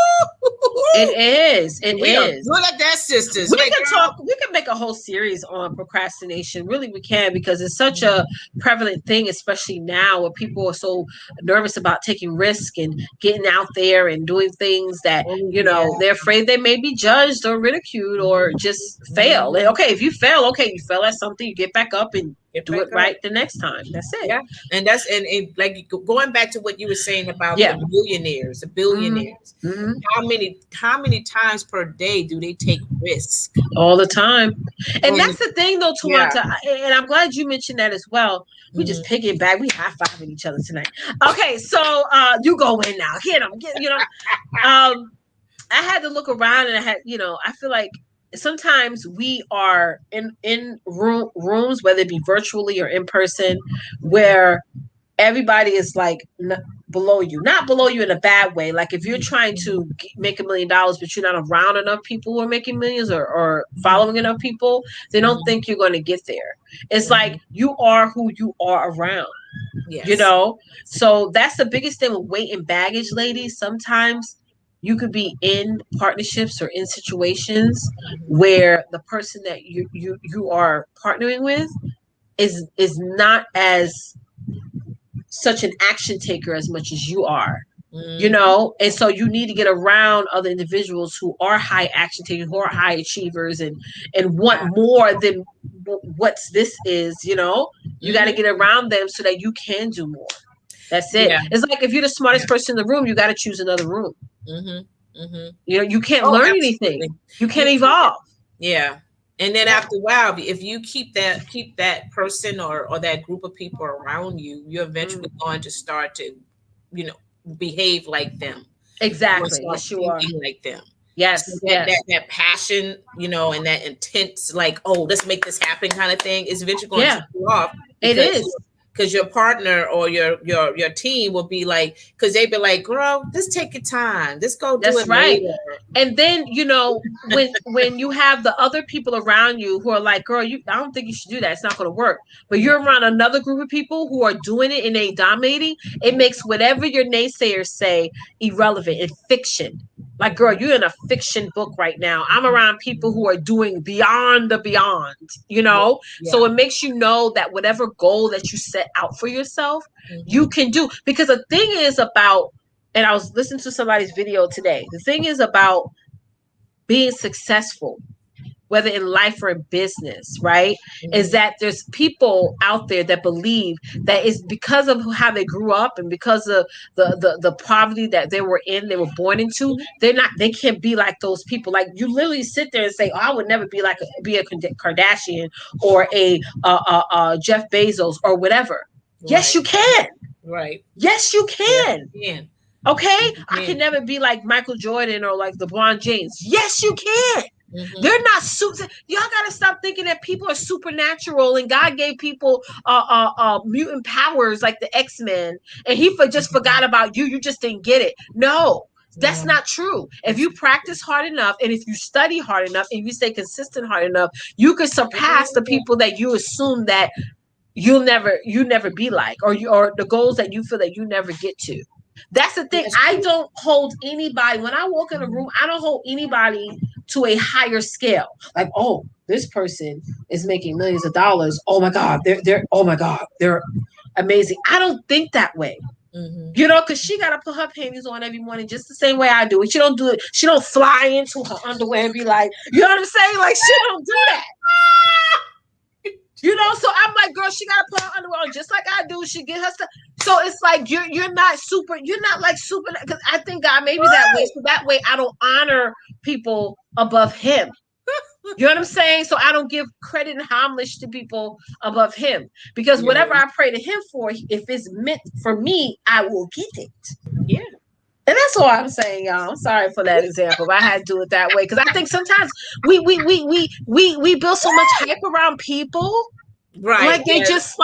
It Woo! is. It We are is. good at that, sisters. We Wait, can girl. talk. We can make a whole series on procrastination. Really, we can, because it's such a prevalent thing, especially now, where people are so nervous about taking risk and getting out there and doing things that Oh yeah. they're afraid they may be judged or ridiculed or just fail. And Mhm. okay, if you fail, okay, you fell at something, you get back up and Get do it back up. right the next time. That's it. Yeah, and that's and like going back to what you were saying about the Yeah. millionaires, the Mm-hmm. billionaires. Mm-hmm. How many times per day do they take risk? All the time. And And that's the thing, though, yeah. Tawanta, and I'm glad you mentioned that as well. We just Mhm. pick it back. We high fiving each other tonight. Okay, so you go in now. Hit them. I had to look around, and I feel like sometimes we are in rooms, whether it be virtually or in person, where everybody is like below you, not below you in a bad way. Like, if you're trying to make $1 million, but you're not around enough people who are making millions, or following enough people, they don't Mhm. think you're going to get there. It's like Mhm. you are who you are around, you Yes. know? So that's the biggest thing with weight and baggage, ladies. Sometimes you could be in partnerships or in situations where the person that you are partnering with is not as such an action taker as much as you are, you Mm-hmm. know. And so you need to get around other individuals who are high action takers, who are high achievers, and want more than what's this is, you know. You got to Mm-hmm. get around them so that you can do more. That's it. Yeah. It's like if you're the smartest person in the room, you got to choose another room. Mm-hmm. Mm-hmm. You know, you can't Oh, learn anything. absolutely. You You can't evolve. Yeah. And then Yeah. after a while, if you keep that person or that group of people around you, you're Mm. eventually going to start to, you know, behave like them. You'll Exactly. start Yes, you are. thinking like them. So Yes. Yes. that passion, you know, and that intense, like, oh, let's make this happen kind of thing is eventually going to Yeah. take you off It because is. your partner or your team will be like, because they be like, girl, just take your time. Just go do That's it right. later. And then, you know, when you have the other people around you who are like, girl, you I don't think you should do that, it's not going to work, but Yeah. you're around another group of people who are doing it and they dominating, it makes whatever your naysayers say irrelevant and fiction. Like, girl, you're in a fiction book right now. I'm around people who are doing beyond the beyond, you Yeah. know. Yeah. So it makes you know that whatever goal that you set out for yourself, you Mm-hmm. can do. Because the thing is about, and I was listening to somebody's video today. The thing is about being successful, whether in life or in business, right? Is Mm-hmm. that there's people out there that believe that it's because of how they grew up and because of the poverty that they were in, they were born into. They can't be like those people. Like you literally sit there and say, "Oh, I would never be a Kardashian or a Jeff Bezos or whatever." Yes, Right. you can. Right. Yes, you Yes, can. you can. Okay, Yes, you I can can. never be like Michael Jordan or like LeBron James. Yes, you can. Mm-hmm. They're not super. Y'all gotta stop thinking that people are supernatural and God gave people mutant powers like the X-Men, and just forgot about you. You just didn't get it. No, that's No. not true. If you practice hard enough and if you study hard enough and you stay consistent hard enough, you can surpass the people that you assume that you never be like, or the goals that you feel that you never get to. That's the thing. That's I true. don't hold anybody when I walk in a room. I don't hold anybody to a higher scale. Like, oh, this person is making millions of dollars. Oh my God, they're oh my God, they're amazing. I don't think that way. Mm-hmm. You know, because she gotta put her panties on every morning just the same way I do it. She don't do it. She don't fly into her underwear and be like, you know what I'm saying? Like she don't do that. You know, so I'm like, girl, she gotta put her underwear on just like I do. She get her stuff. So it's like you're not super. You're not like super. Because I think God made me that way. So that way, I don't honor people above Him. You know what I'm saying? So I don't give credit and homage to people above Him. Because Yeah. whatever I pray to Him for, if it's meant for me, I will get it. Yeah. And that's all I'm saying, y'all. I'm sorry for that example, but I had to do it that way because I think sometimes we build so much hype around people, Right. like they Yeah. just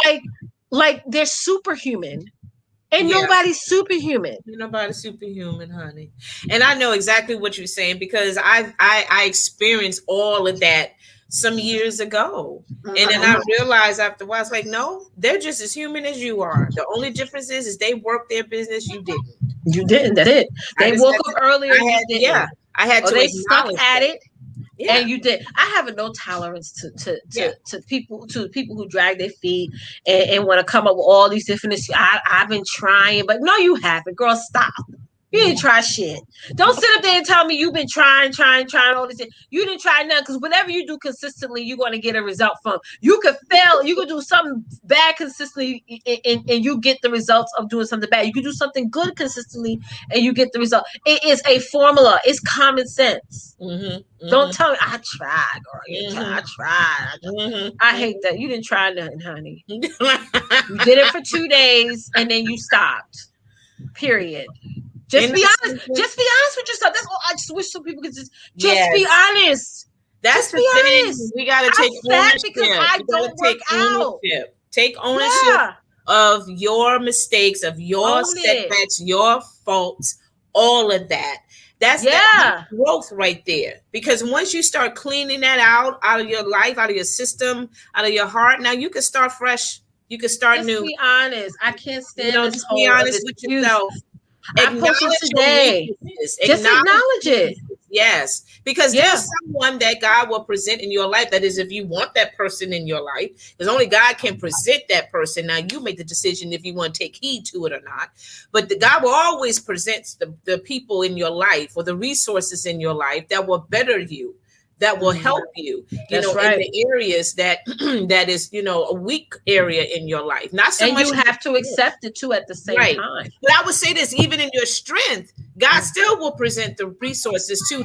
like they're superhuman, and Yeah. nobody's superhuman. You're nobody superhuman, honey. And I know exactly what you're saying because I experienced all of that some years ago. And then I realized after a while, it's like, no, they're just as human as you are. The only difference is they work their business, you didn't. You didn't. That's it. I They just woke had up to, earlier, I you had, didn't, yeah, I had or to they stuck acknowledge at that. it. Yeah. And you did. I have a no tolerance Yeah. to people who drag their feet and want to come up with all these different. I've been trying, but no, you haven't, girl. Stop. You didn't try shit. Don't sit up there and tell me you've been trying all this shit. You didn't try nothing because whatever you do consistently, you're going to get a result from. You could fail. You could do something bad consistently and you get the results of doing something bad. You could do something good consistently and you get the result. It is a formula. It's common sense. Mm-hmm. Don't Mm-hmm. tell me I tried, girl. You tried. I tried. Mm-hmm. I hate that. You didn't try nothing, honey. Mm-hmm. You did it for 2 days and then you stopped. Period. Just And be that's honest. Just be honest with yourself. That's all. I just wish some people could just be yes. honest. That's Just the be thing. honest. We got to I'm take fat ownership. because I You got to don't work take out. ownership. Take ownership Yeah. of your mistakes, of your Own it. setbacks, your faults, all of that. That's Yeah. growth right there. Because once you start cleaning that out of your life, out of your system, out of your heart, now you can start fresh. You can start Just new. be honest. I can't stand this Just be whole honest with excuse. yourself. I posted today. Just acknowledge it. Yes, because there's someone that God will present in your life. That is, if you want that person in your life, because only God can present that person. Now you make the decision if you want to take heed to it or not. But God will always present the people in your life or the resources in your life that will better you, that will help you, in the areas that that is, a weak area in your life. Not so much. And you have to accept it too at the same time. But I would say this, even in your strength, God still will present the resources too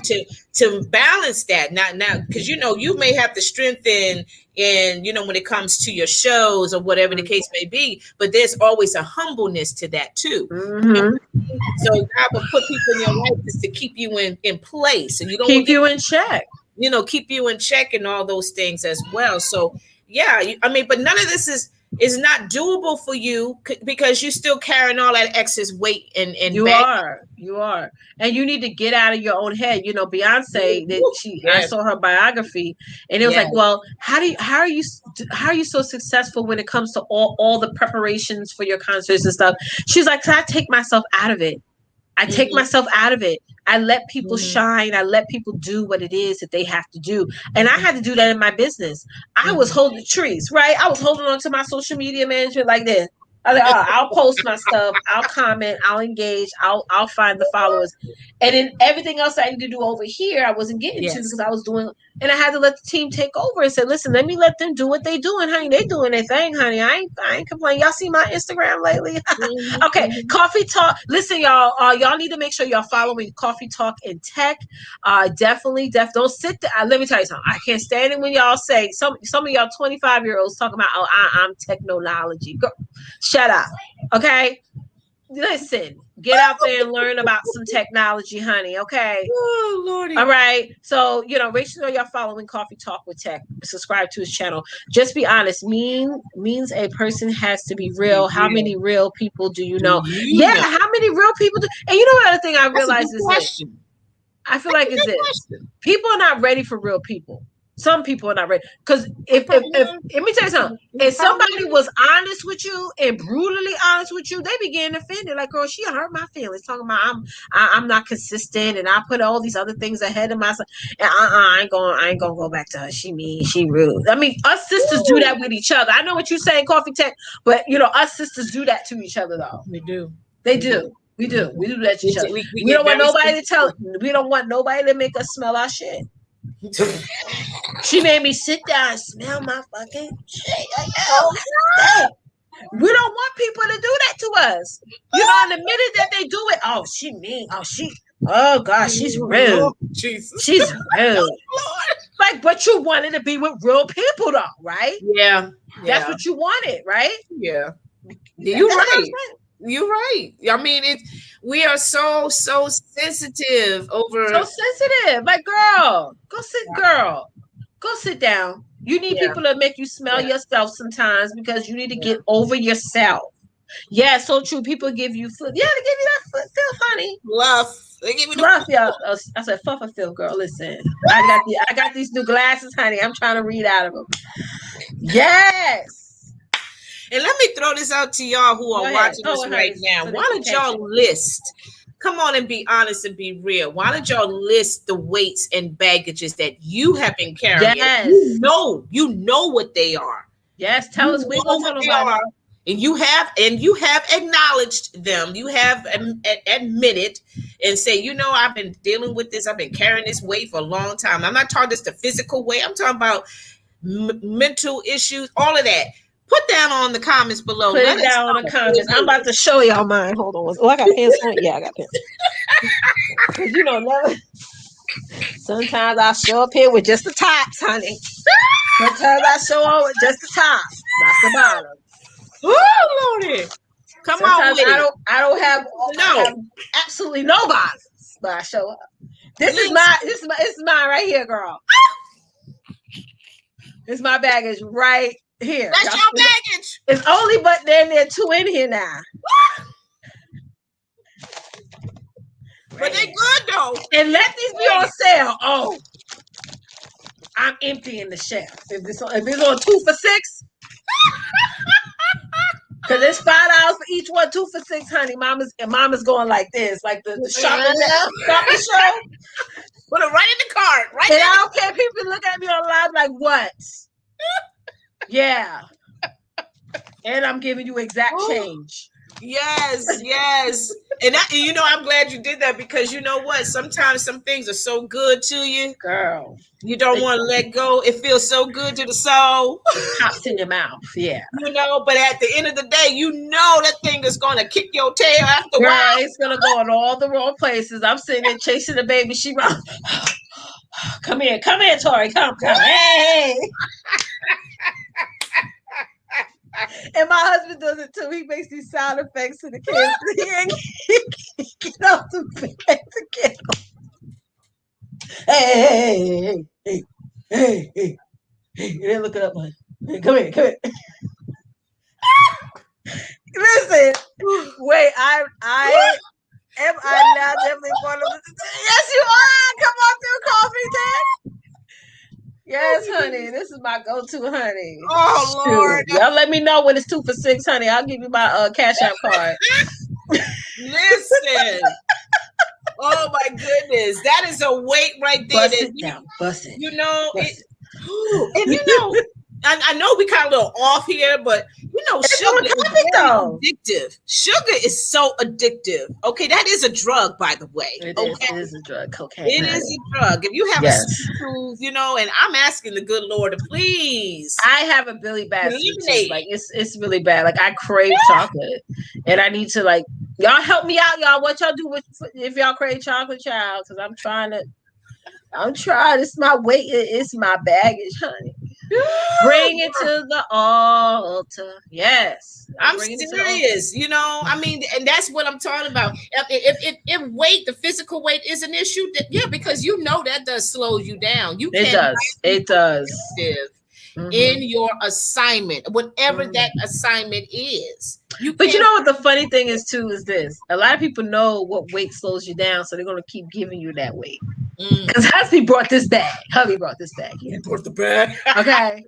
to balance that. Now, because you may have the strength in when it comes to your shows or whatever the case may be, but there's always a humbleness to that too. So God will put people in your life just to keep you in place, and you don't keep you in check. Keep you in check and all those things as well. So but none of this is not doable for you because you're still carrying all that excess weight and you are, and you need to get out of your own head. Beyonce, I saw her biography, and it was like, well, how are you so successful when it comes to all the preparations for your concerts and stuff? She's like, I take myself out of it. I take myself out of it. I let people shine. I let people do what it is that they have to do. And I had to do that in my business. I was holding trees, right? I was holding on to my social media management like this. I was like, I'll post my stuff. I'll comment. I'll engage. I'll find the followers. And then everything else I need to do over here, I wasn't getting to because I was doing, and I had to let the team take over and say, listen, let me let them do what they doing, honey. They doing their thing, honey. I ain't complaining. Y'all see my Instagram lately? Okay. Coffee Talk. Listen, y'all, y'all need to make sure y'all following Coffee Talk in Tech. Definitely. Don't sit there. Let me tell you something. I can't stand it when y'all say, some of y'all 25-year-olds talking about, I'm technology. Girl, shut up. Okay. Listen, get out there and learn about some technology, honey. Okay. Oh, Lordy. All right. So, make sure y'all following Coffee Talk with Tech. Subscribe to his channel. Just be honest. Means a person has to be real. How many real people do you know? How many real people do? And what other thing I realize is this. I feel like it's this. People are not ready for real people. Some people are not ready. Because if let me tell you something. If somebody was honest with you and brutally honest with you, they be getting offended. Like, girl, she hurt my feelings. Talking about I'm not consistent and I put all these other things ahead of myself. And I ain't gonna go back to her. She mean, she rude. I mean, us sisters do that with each other. I know what you're saying, Coffee Tech, but us sisters do that to each other though. We do. They do. We do that to each other. We don't want nobody to tell. We don't want nobody to make us smell our shit. She made me sit down and smell my fucking shit. We don't want people to do that to us. In the minute that they do it, oh, she mean. Oh gosh, she's rude. Jesus. She's rude. Like, but you wanted to be with real people though, right? Yeah. That's what you wanted, right? Yeah. You're right. You're right. I mean, we are so sensitive over. So sensitive. Like, girl, go sit down. You need people to make you smell yourself sometimes because you need to get over yourself. Yeah, so true. People give you foot. Yeah, they give you that foot feel, honey. Fluff. They give me fluff, y'all. I said, fuff a feel, girl. Listen, I got these new glasses, honey. I'm trying to read out of them. Yes. And let me throw this out to y'all who are watching this right now. Why don't y'all list? Come on and be honest and be real. Why don't y'all list the weights and baggages that you have been carrying? Yes. You know what they are. Yes, tell us. We gonna tell them about it. And you have acknowledged them. You have admitted and say, I've been dealing with this. I've been carrying this weight for a long time. I'm not talking just the physical weight. I'm talking about mental issues, all of that. Put down on the comments below. Put it down on the comments. I'm about to show y'all mine. Hold on. Oh, I got pins on. Yeah, I got pins. Because never. Sometimes I show up here with just the tops, honey. Sometimes I show up with just the tops, not the bottom. Oh, Lordy. Come on with it. I don't have absolutely no bottoms, but I show up. This is mine right here, girl. It's my baggage right here. That's your baggage. It's only but there are two in here now. But they're good though. And let these be on sale. Oh, I'm emptying the shelf. If it's on 2 for $6, Cause it's $5 for each one, 2 for $6, honey. Mama's going like this, like the shopping show. Put it right in the cart, right And there. I don't care if people look at me online like, what? Yeah. And I'm giving you exact change. Yes. And I'm glad you did that, because you know what? Sometimes some things are so good to you. Girl. You don't want to let go. It feels so good to the soul. It pops in your mouth. Yeah. But at the end of the day, that thing is going to kick your tail after a Girl, while. it's going to go in all the wrong places. I'm sitting there chasing the baby. She runs. Come here, Tori. Come. Hey. And my husband does it too. He makes these sound effects to the kids. He get off the bed to get them. Hey. They're looking up like, hey, come here. Listen, wait, am I now definitely one of them? Yes, you are. Come on through, Coffee Dad. Yes, honey. This is my go-to, honey. Oh, Lord. Y'all let me know when it's 2 for $6, honey. I'll give you my Cash App card. Listen. Oh, my goodness. That is a weight right there. Bust it down. Bust it. And I know we kind of a little off here, but sugar is very addictive. Sugar is so addictive. Okay, that is a drug, by the way. It is a drug. Cocaine. It is a drug. If you have a sweet tooth, and I'm asking the good Lord to please. I have a really bad sweet tooth. Like it's really bad. Like I crave chocolate, and I need to y'all help me out, y'all. What y'all do if y'all crave chocolate, child? Because I'm trying. It's my weight. It's my baggage, honey. Bring it to the altar. Yes. I'm serious. And that's what I'm talking about. If weight, the physical weight is an issue, because that does slow you down. It does. In your assignment, whatever that assignment is. But you know what the funny thing is too is this. A lot of people know what weight slows you down, so they're gonna keep giving you that weight. Because Hubby brought this bag. He brought the bag. Okay.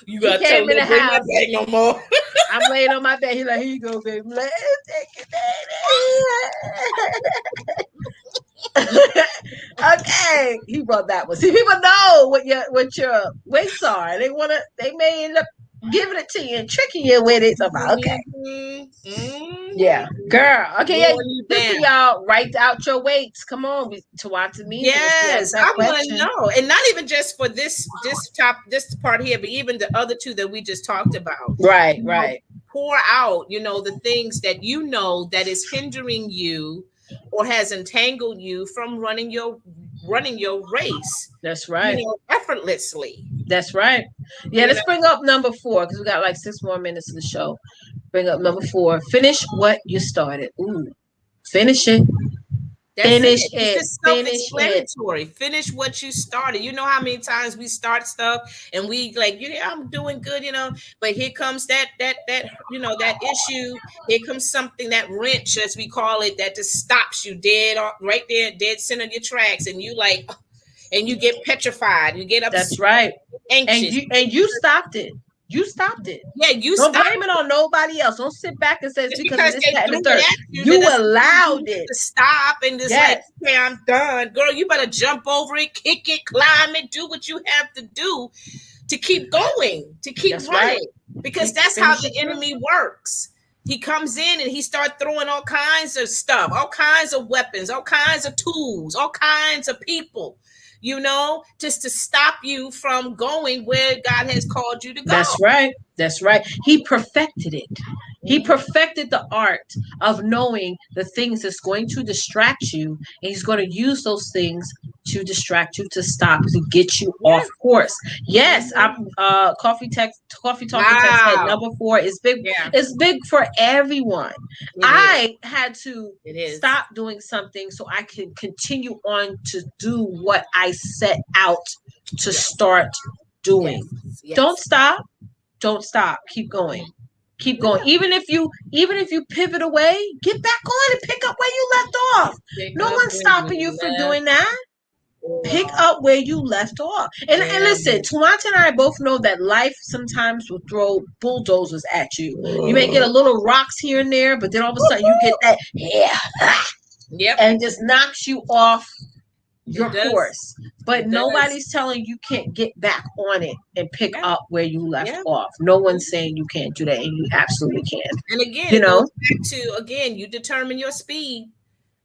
You gotta tell me to bring my bag no more. I'm laying on my bed. He's like, here you go, baby. I'm like, take it, baby. Okay. He brought that one. See, people know what your weights are. They may end up giving it to you and tricking you with it. So I'm like, okay. Yeah. Girl. Okay. Yeah. Listen, y'all, write out your weights. Come on. To me. Yes. I want to know. And not even just for this part here, but even the other two that we just talked about. Right. Pour out, the things that that is hindering you or has entangled you from running your race. That's right. Effortlessly. That's right. Yeah, let's bring up number 4 because we got like 6 more minutes of the show. Bring up number 4. Finish what you started. Ooh, finish it. Finish it. It's self-explanatory. Finish what you started. You know how many times we start stuff and we I'm doing good, but here comes that issue. Here comes something, that wrench, as we call it, that just stops you dead right there, dead center of your tracks, and you and you get petrified. You get upset. That's right. Anxious. And you stopped it. You stopped it. Yeah, you don't blame it on nobody else. Don't sit back and say it's because of this, that, and the third. You allowed it to stop and just okay, I'm done. Girl, you better jump over it, kick it, climb it, do what you have to do to keep going, to keep running. Right. Because that's how the enemy works. He comes in and he starts throwing all kinds of stuff, all kinds of weapons, all kinds of tools, all kinds of people, just to stop you from going where God has called you to go. That's right. That's right. He perfected it. He perfected the art of knowing the things that's going to distract you, and he's going to use those things to distract you, to stop, to get you off course. Yes, Coffee Talking Text said number 4 is big. Yeah. It's big for everyone. I had to stop doing something so I can continue on to do what I set out to start doing. Yes. Don't stop. Don't stop. Keep going. Keep going. Even if you pivot away, get back on and pick up where you left off. No one's stopping you from doing that. Pick up where you left off. And listen, Twonta and I both know that life sometimes will throw bulldozers at you. You may get a little rocks here and there, but then all of a sudden you get that, and just knocks you off your course. But nobody's telling you can't get back on it and pick up where you left off. No one's saying you can't do that, and you absolutely can. And again, it goes back to, again, you determine your speed.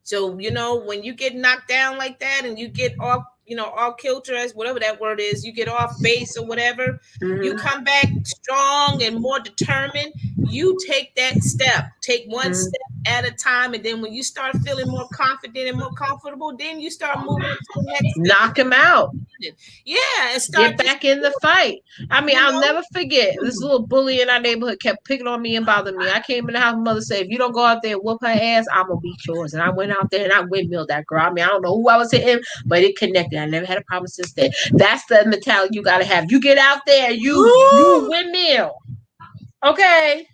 So, you know, when you get knocked down like that and you get off, you know, off kilter, as whatever that word is, you get off base or whatever, you come back strong and more determined. You take that step, take one step at a time. And then when you start feeling more confident and more comfortable, then you start moving to the next step. Knock him out. Yeah. And start get back in the fight. I mean, I'll never forget this little bully in our neighborhood kept picking on me and bothering me. I came in the house, my mother said, if you don't go out there and whoop her ass, I'm going to beat yours. And I went out there and I windmilled that girl. I mean, I don't know who I was hitting, but it connected. I never had a problem since then. That's the mentality you got to have. You get out there, you windmill. Okay?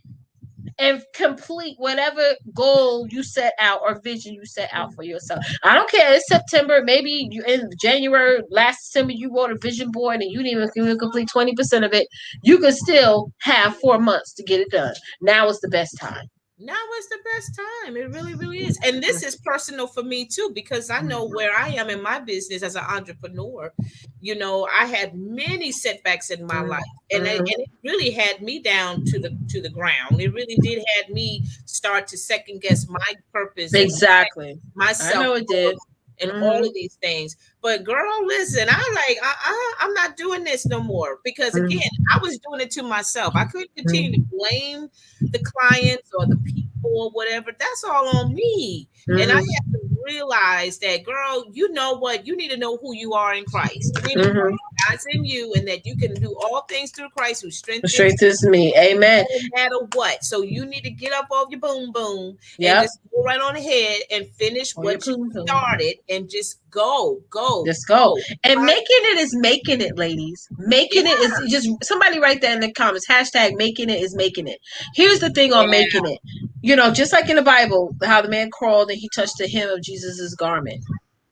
And complete whatever goal you set out or vision you set out for yourself. I don't care. It's September. Maybe you in January, last December, you wrote a vision board and you didn't even complete 20% of it. You can still have 4 months to get it done. Now is the best time. Now is the best time. It really, really is. And this is personal for me too, because I know where I am in my business as an entrepreneur. You know, I had many setbacks in my life, and it really had me down to the ground. It really did had me start to second guess my purpose. Exactly. Myself. I know it did. And all of these things. But girl, listen, I'm not doing this no more, because again, I was doing it to myself. I couldn't continue to blame the clients or the people or whatever. That's all on me. And I have to realize that, girl, you know what? You need to know who you are in Christ. You need to know God's in you, and that you can do all things through Christ who strengthens me. Amen. No matter what. So you need to get up off your boom and just go right on ahead and finish what you started, and just go. Just go. And making it is making it, ladies. Making it is just, somebody write that in the comments. # making it is making it. Here's the thing on making it. You know, just like in the Bible, how the man crawled and he touched the hem of Jesus's garment.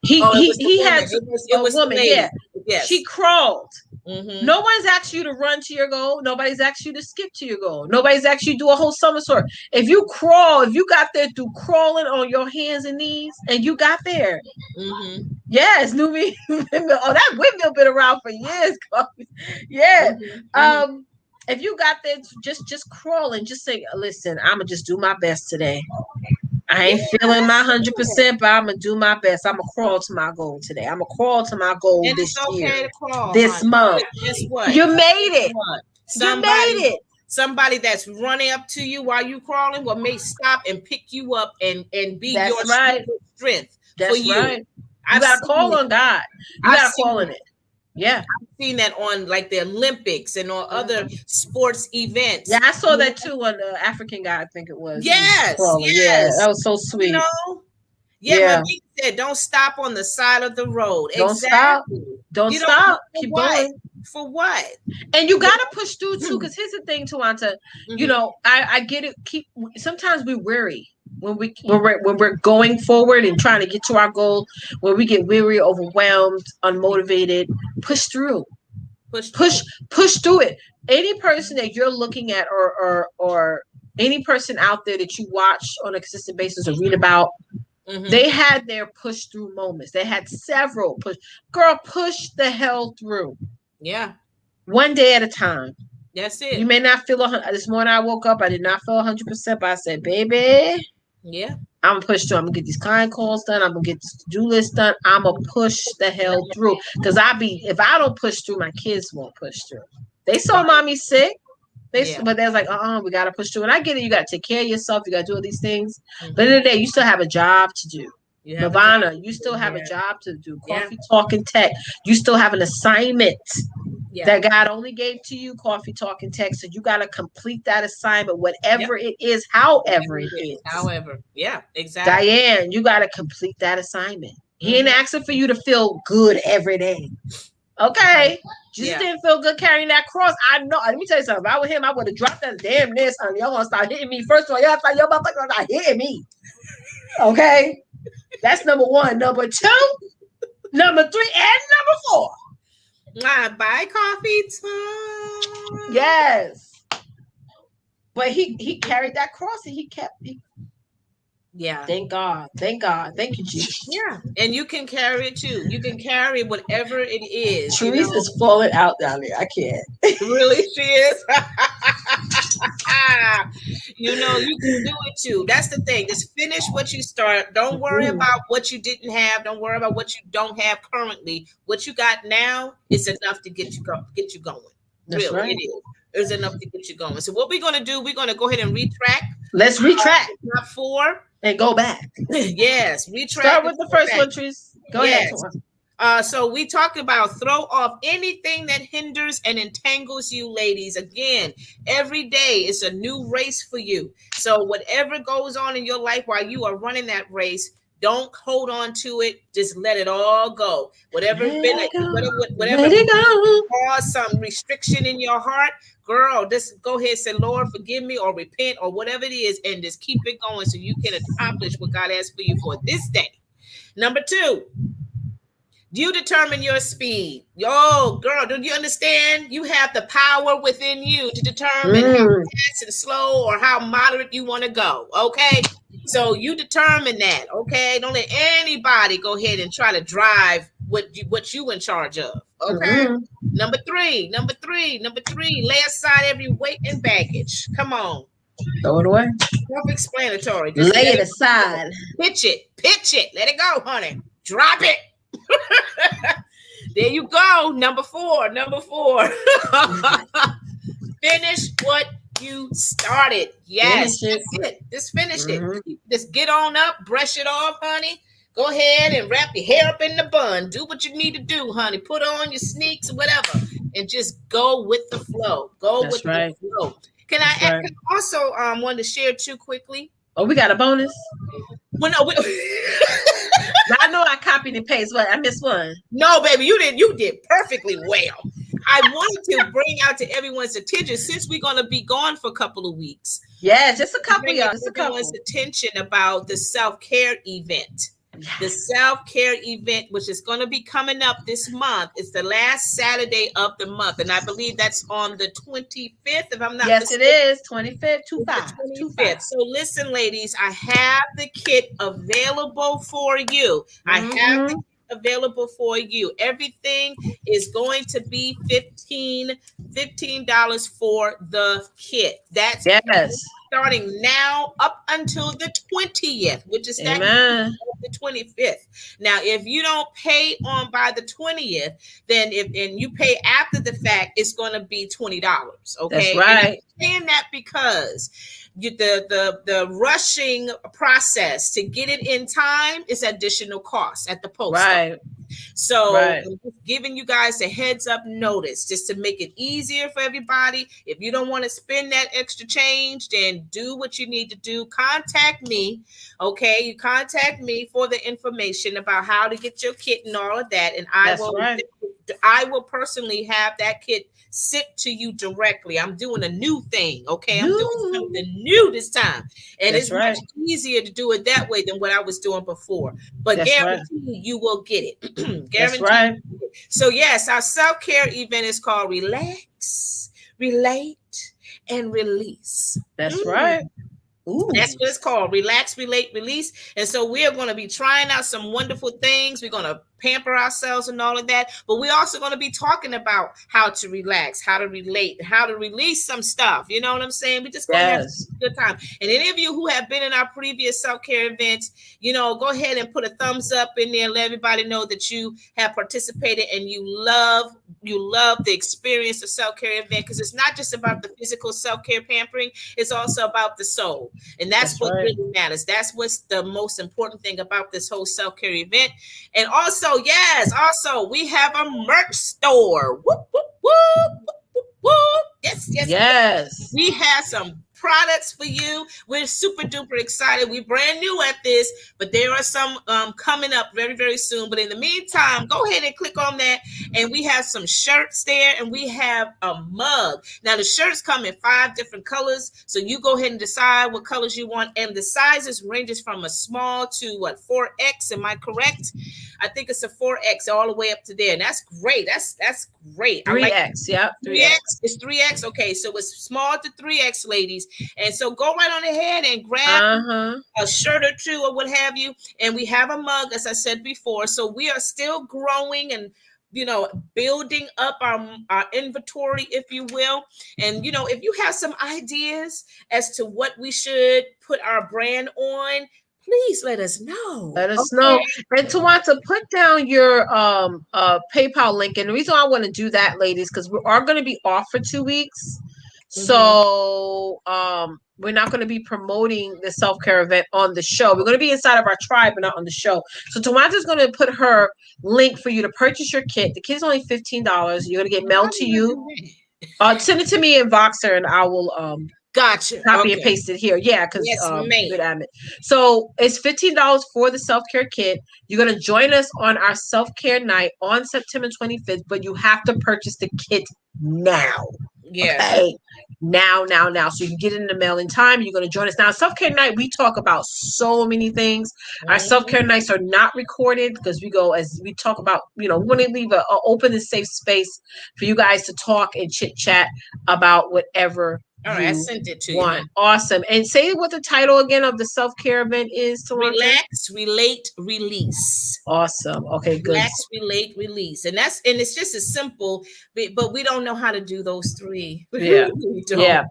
He had a woman. Yes. She crawled. No one's asked you to run to your goal. Nobody's asked you to skip to your goal. Nobody's asked you to do a whole somersault. If you got there through crawling on your hands and knees, and you got there. Yes, Newbie. Oh, that windmill been around for years. Yeah. If you got there just crawling, just say, listen, I'm gonna just do my best today. I ain't feeling my 100%, but I'm gonna do my best. I'm gonna crawl to my goal today. I'm gonna crawl to my goal this year, this month. Guess what? You made it. You made it. Somebody that's running up to you while you crawling may stop and pick you up and be your strength for you. Right. You gotta call on God. You gotta call on it. Yeah, I've seen that on like the Olympics and on other sports events. Yeah, I saw that too on the African guy, I think it was. Yes. Yeah, that was so sweet. You know? Yeah. He said, don't stop on the side of the road. Don't stop. Don't stop. Keep going. For what? And you gotta push through too, because here's the thing, Twonta. You know, I get it. Sometimes we're weary. When we're going forward and trying to get to our goal, when we get weary, overwhelmed, unmotivated, push through. Push through it. Any person that you're looking at or any person out there that you watch on a consistent basis or read about, they had their push through moments. They had several push the hell through. Yeah. One day at a time. That's it. You may not feel this morning I woke up, I did not feel 100%, but I said, baby, I'm gonna push through. I'm gonna get these client calls done. I'm gonna get this to-do list done. I'm gonna push the hell through. Because if I don't push through, my kids won't push through. They saw mommy sick. But they're like, we gotta push through. And I get it, you gotta take care of yourself, you gotta do all these things. But at the end of the day, you still have a job to do. Nirvana, you still have a job to do. Coffee Talk and Tech, you still have an assignment that God only gave to you. Coffee Talk and Tech, so you got to complete that assignment, whatever it is, however it is. Exactly. Diane, you got to complete that assignment. He ain't asking for you to feel good every day. Okay, just didn't feel good carrying that cross. I know. Let me tell you something. If I were him, I would have dropped that damn this on y'all. Gonna start hitting me. First of all, y'all thought your motherfucker start hitting me. Okay. That's number one. Number two, Number 3 and number 4. Buy coffee time. Yes. But he carried that cross and he kept. Yeah. Thank God. Thank God. Thank you, Jesus. Yeah. And you can carry it too. You can carry whatever it is. Therese is falling out down there. I can't. Really, she is. You can do it too. That's the thing. Just finish what you start. Don't worry about what you didn't have. Don't worry about what you don't have currently. What you got now is enough to get you going. That's really, right. it is. It's enough to get you going. So what we're gonna do? We're gonna go ahead and retract. Let's retract. Top 4 and go back. Yes, retract. Start with the first one, Therese. Go ahead. So we talked about throw off anything that hinders and entangles you, ladies. Again, every day is a new race for you. So whatever goes on in your life while you are running that race, don't hold on to it. Just let it all go. Whatever cause some restriction in your heart, girl, just go ahead and say, Lord, forgive me, or repent, or whatever it is, and just keep it going so you can accomplish what God has for you for this day. Number 2. You determine your speed. Yo, girl, do you understand? You have the power within you to determine how fast and slow or how moderate you want to go. Okay. So you determine that. Okay. Don't let anybody go ahead and try to drive what you in charge of. Okay. Number three. Lay aside every weight and baggage. Come on. Throw it away. Self-explanatory. Just lay it aside. Pitch it. Let it go, honey. Drop it. There you go. Number 4. Finish what you started. Yes, that's it. Just finish it. Just get on up, brush it off, honey. Go ahead and wrap your hair up in the bun. Do what you need to do, honey. Put on your sneaks or whatever, and just go with the flow. The flow. Can I also want to share too quickly? Oh, we got a bonus. Well, no, I know I copied and pasted, but I missed one. No, baby, you did perfectly well. I wanted to bring out to everyone's attention, since we're going to be gone for a couple of weeks. Yeah, just a couple, y'all. Just everyone's attention about the self-care event. Yes. The self-care event, which is going to be coming up this month. It's the last Saturday of the month, and I believe that's on the 25th, if I'm not mistaken. It is 25th, 25th. So listen, ladies, I have the kit available for you. I have the kit available for you. Everything is going to be $15 for the kit. That's starting now up until the 20th, which is the 25th. Now, if you don't pay on by the 20th, then and you pay after the fact, it's going to be $20. Okay, that's right. And I'm saying that because the rushing process to get it in time is additional cost at the post office. So I'm just giving you guys a heads up notice just to make it easier for everybody. If you don't want to spend that extra change, then do what you need to do. Contact me. Okay. You contact me for the information about how to get your kit and all of that. And I will personally have that kit sent to you directly. I'm doing a new thing. Okay. I'm doing something new this time. And it's much easier to do it that way than what I was doing before. But guarantee you will get it. Guarantee. So yes, our self-care event is called Relax, Relate, and Release. That's right. Ooh. That's what it's called. Relax, relate, release. And so we are going to be trying out some wonderful things. We're going to pamper ourselves and all of that. But we're also going to be talking about how to relax, how to relate, how to release some stuff. You know what I'm saying? We just going to have a good time. And any of you who have been in our previous self-care events, go ahead and put a thumbs up in there and let everybody know that you have participated and you love the experience of self-care event, because it's not just about the physical self-care pampering. It's also about the soul. And that's what really matters. That's what's the most important thing about this whole self-care event. And also, we have a merch store. Whoop, whoop, whoop, whoop, whoop. Yes. We have some products for you. We're super duper excited. We're brand new at this, but there are some coming up very, very soon. But in the meantime, go ahead and click on that. And we have some shirts there, and we have a mug. Now, the shirts come in 5 different colors. So you go ahead and decide what colors you want. And the sizes ranges from a small to 4X. Am I correct? I think it's a 4X all the way up to there. And that's great. That's great. I like 3X. Yep. 3X. It's 3X. Okay, so it's small to 3X, ladies. And so go right on ahead and grab a shirt or two or what have you. And we have a mug, as I said before. So we are still growing and building up our inventory, if you will. And if you have some ideas as to what we should put our brand on, please let us know. Let us know. And Twonta, put down your PayPal link. And the reason why I want to do that, ladies, because we are going to be off for 2 weeks. So we're not going to be promoting the self-care event on the show. We're going to be inside of our tribe, but not on the show. So Twonta's going to put her link for you to purchase your kit. The kit's only $15. You're going to get mailed to you. Send it to me in Voxer, and I will gotcha. Copy and paste it here. Yeah, because good admin. So it's $15 for the self-care kit. You're going to join us on our self-care night on September 25th, but you have to purchase the kit now. Yeah. Okay. Now. So you can get it in the mail in time. You're going to join us. Now, self-care night, we talk about so many things. Our self-care nights are not recorded because we talk about, we want to leave an open and safe space for you guys to talk and chit-chat about whatever all right, I sent it to you. Awesome. And say what the title again of the self-care event is, Twonta. Relax, Relate, Release. Awesome. Okay, good. Relax, Relate, Release. And it's just as simple, but we don't know how to do those three. Yeah. Yeah.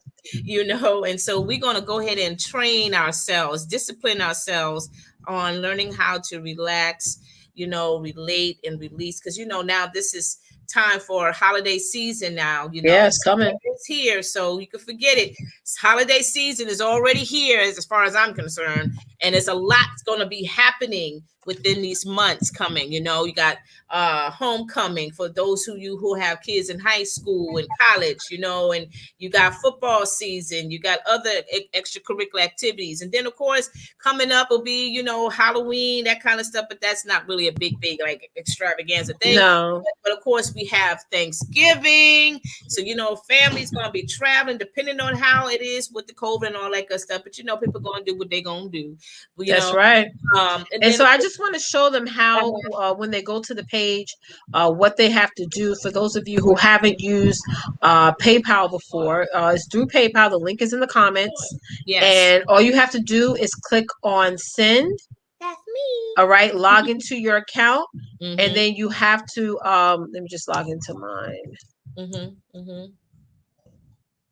And so we're going to go ahead and train ourselves, discipline ourselves on learning how to relax, relate and release. Because, now this is time for holiday season now. Yeah, it's coming. It's here, so you can forget it. Holiday season is already here as far as I'm concerned, and it's a lot going to be happening within these months coming. You got homecoming for those who have kids in high school and college, and you got football season, you got other extracurricular activities, and then of course coming up will be Halloween, that kind of stuff, but that's not really a big like extravaganza thing. No. But of course we have Thanksgiving, so family's gonna be traveling depending on how it is with the COVID and all that good stuff, but people gonna do what they gonna do. That's right. And so I just want to show them how when they go to the page, what they have to do. For those of you who haven't used PayPal before, it's through PayPal. The link is in the comments. Yes. And all you have to do is click on send. That's me. All right. Log into your account. And then you have to, let me just log into mine.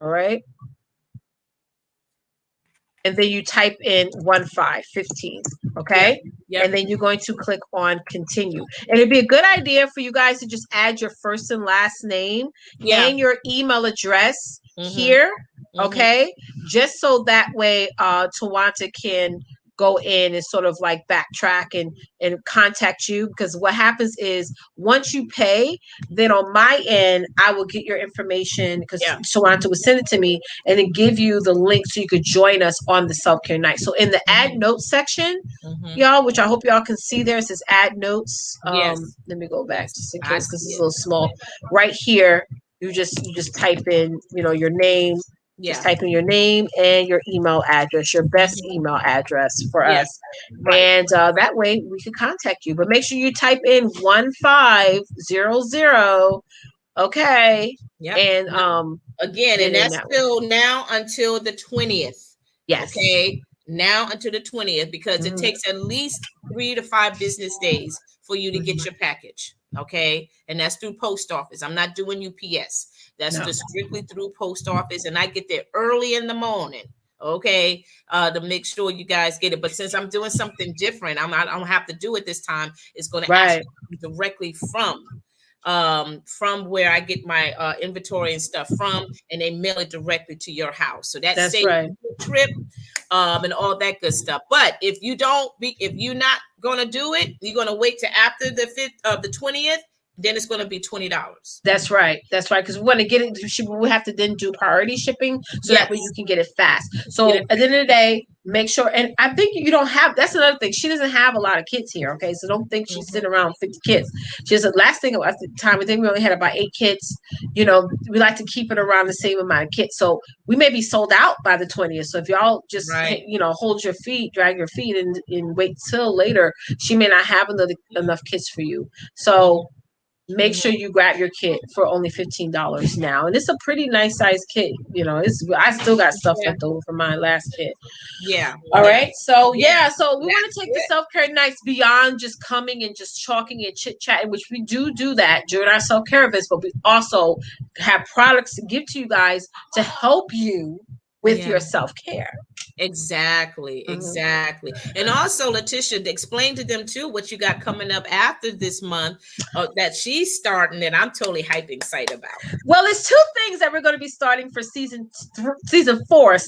All right. And then you type in 1515. Okay. Yeah. And then you're going to click on continue. And it'd be a good idea for you guys to just add your first and last name and your email address here. Okay. Just so that way Twonta can go in and sort of like backtrack and contact you, because what happens is once you pay, then on my end I will get your information, because Twonta would send it to me and then give you the link so you could join us on the self-care night. So in the add notes section, y'all, which I hope y'all can see there, it says add notes. Let me go back just in case because it's a little small. Right here, you just type in your name. Just type in your name and your email address, your best email address for us. And that way we can contact you. But make sure you type in 1500. Okay. And again, and that's still now until the 20th. Yes. Okay. Now until the 20th, because it takes at least 3 to 5 business days for you to get your package. Okay. And that's through post office. I'm not doing UPS. That's just strictly through post office, and I get there early in the morning, okay, to make sure you guys get it. But since I'm doing something different, I don't have to do it this time. It's going to ask you directly from where I get my inventory and stuff from, and they mail it directly to your house. So that's saves the trip and all that good stuff. But if you're not going to do it, you're going to wait till after the 20th. then it's going to be $20. That's right. That's right. Because we want to get it. We have to then do priority shipping so that way you can get it fast. So at the end of the day, make sure. And I think you don't have. That's another thing. She doesn't have a lot of kids here. Okay, so don't think she's sitting around with 50 kids. She has the last thing at the time. I think we only had about 8 kids. You know, we like to keep it around the same amount of kids. So we may be sold out by the 20th. So if y'all just hold your feet, drag your feet, and wait till later, she may not have enough kids for you. So make sure you grab your kit for only $15 now, and it's a pretty nice size kit. You know, I still got stuff left over from my last kit. All right. So so we want to take the self-care nights beyond just coming and just talking and chit-chatting, which we do that during our self-care events, but we also have products to give to you guys to help you with your self-care. Exactly. And also, Leticia, explain to them too what you got coming up after this month that she's starting, and I'm totally hyper excited about. Well, there's 2 things that we're going to be starting for season 4,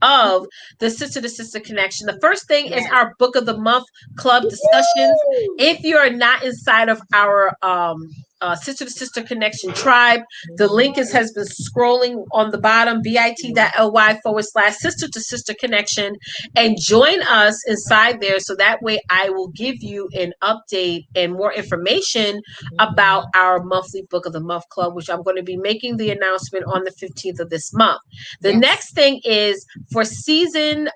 of the Sister to Sister Connection. The first thing is our Book of the Month Club discussions. If you are not inside of our Sister to Sister Connection tribe, the link has been scrolling on the bottom, bit.ly/Sister to Sister Connection, and join us inside there, so that way I will give you an update and more information about our monthly Book of the Month Club, which I'm going to be making the announcement on the 15th of this month. The next thing is for season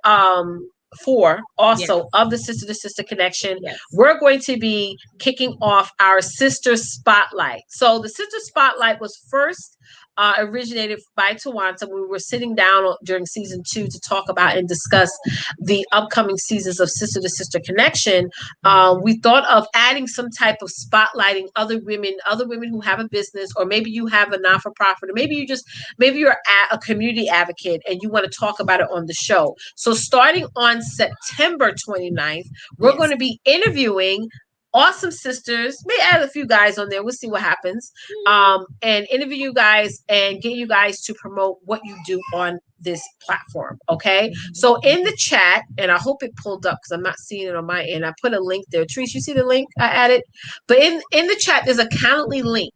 4 also of the Sister to Sister Connection, we're going to be kicking off our Sister Spotlight. So the Sister Spotlight was first originated by Twonta. We were sitting down during season 2 to talk about and discuss the upcoming seasons of Sister to Sister Connection. We thought of adding some type of spotlighting other women who have a business, or maybe you have a not-for-profit, or maybe you're a community advocate and you want to talk about it on the show. So starting on September 29th, we're going to be interviewing awesome sisters. May add a few guys on there. We'll see what happens. And interview you guys and get you guys to promote what you do on this platform. Okay. So in the chat, and I hope it pulled up because I'm not seeing it on my end. I put a link there. Therese, you see the link I added? But in the chat, there's a Calendly link.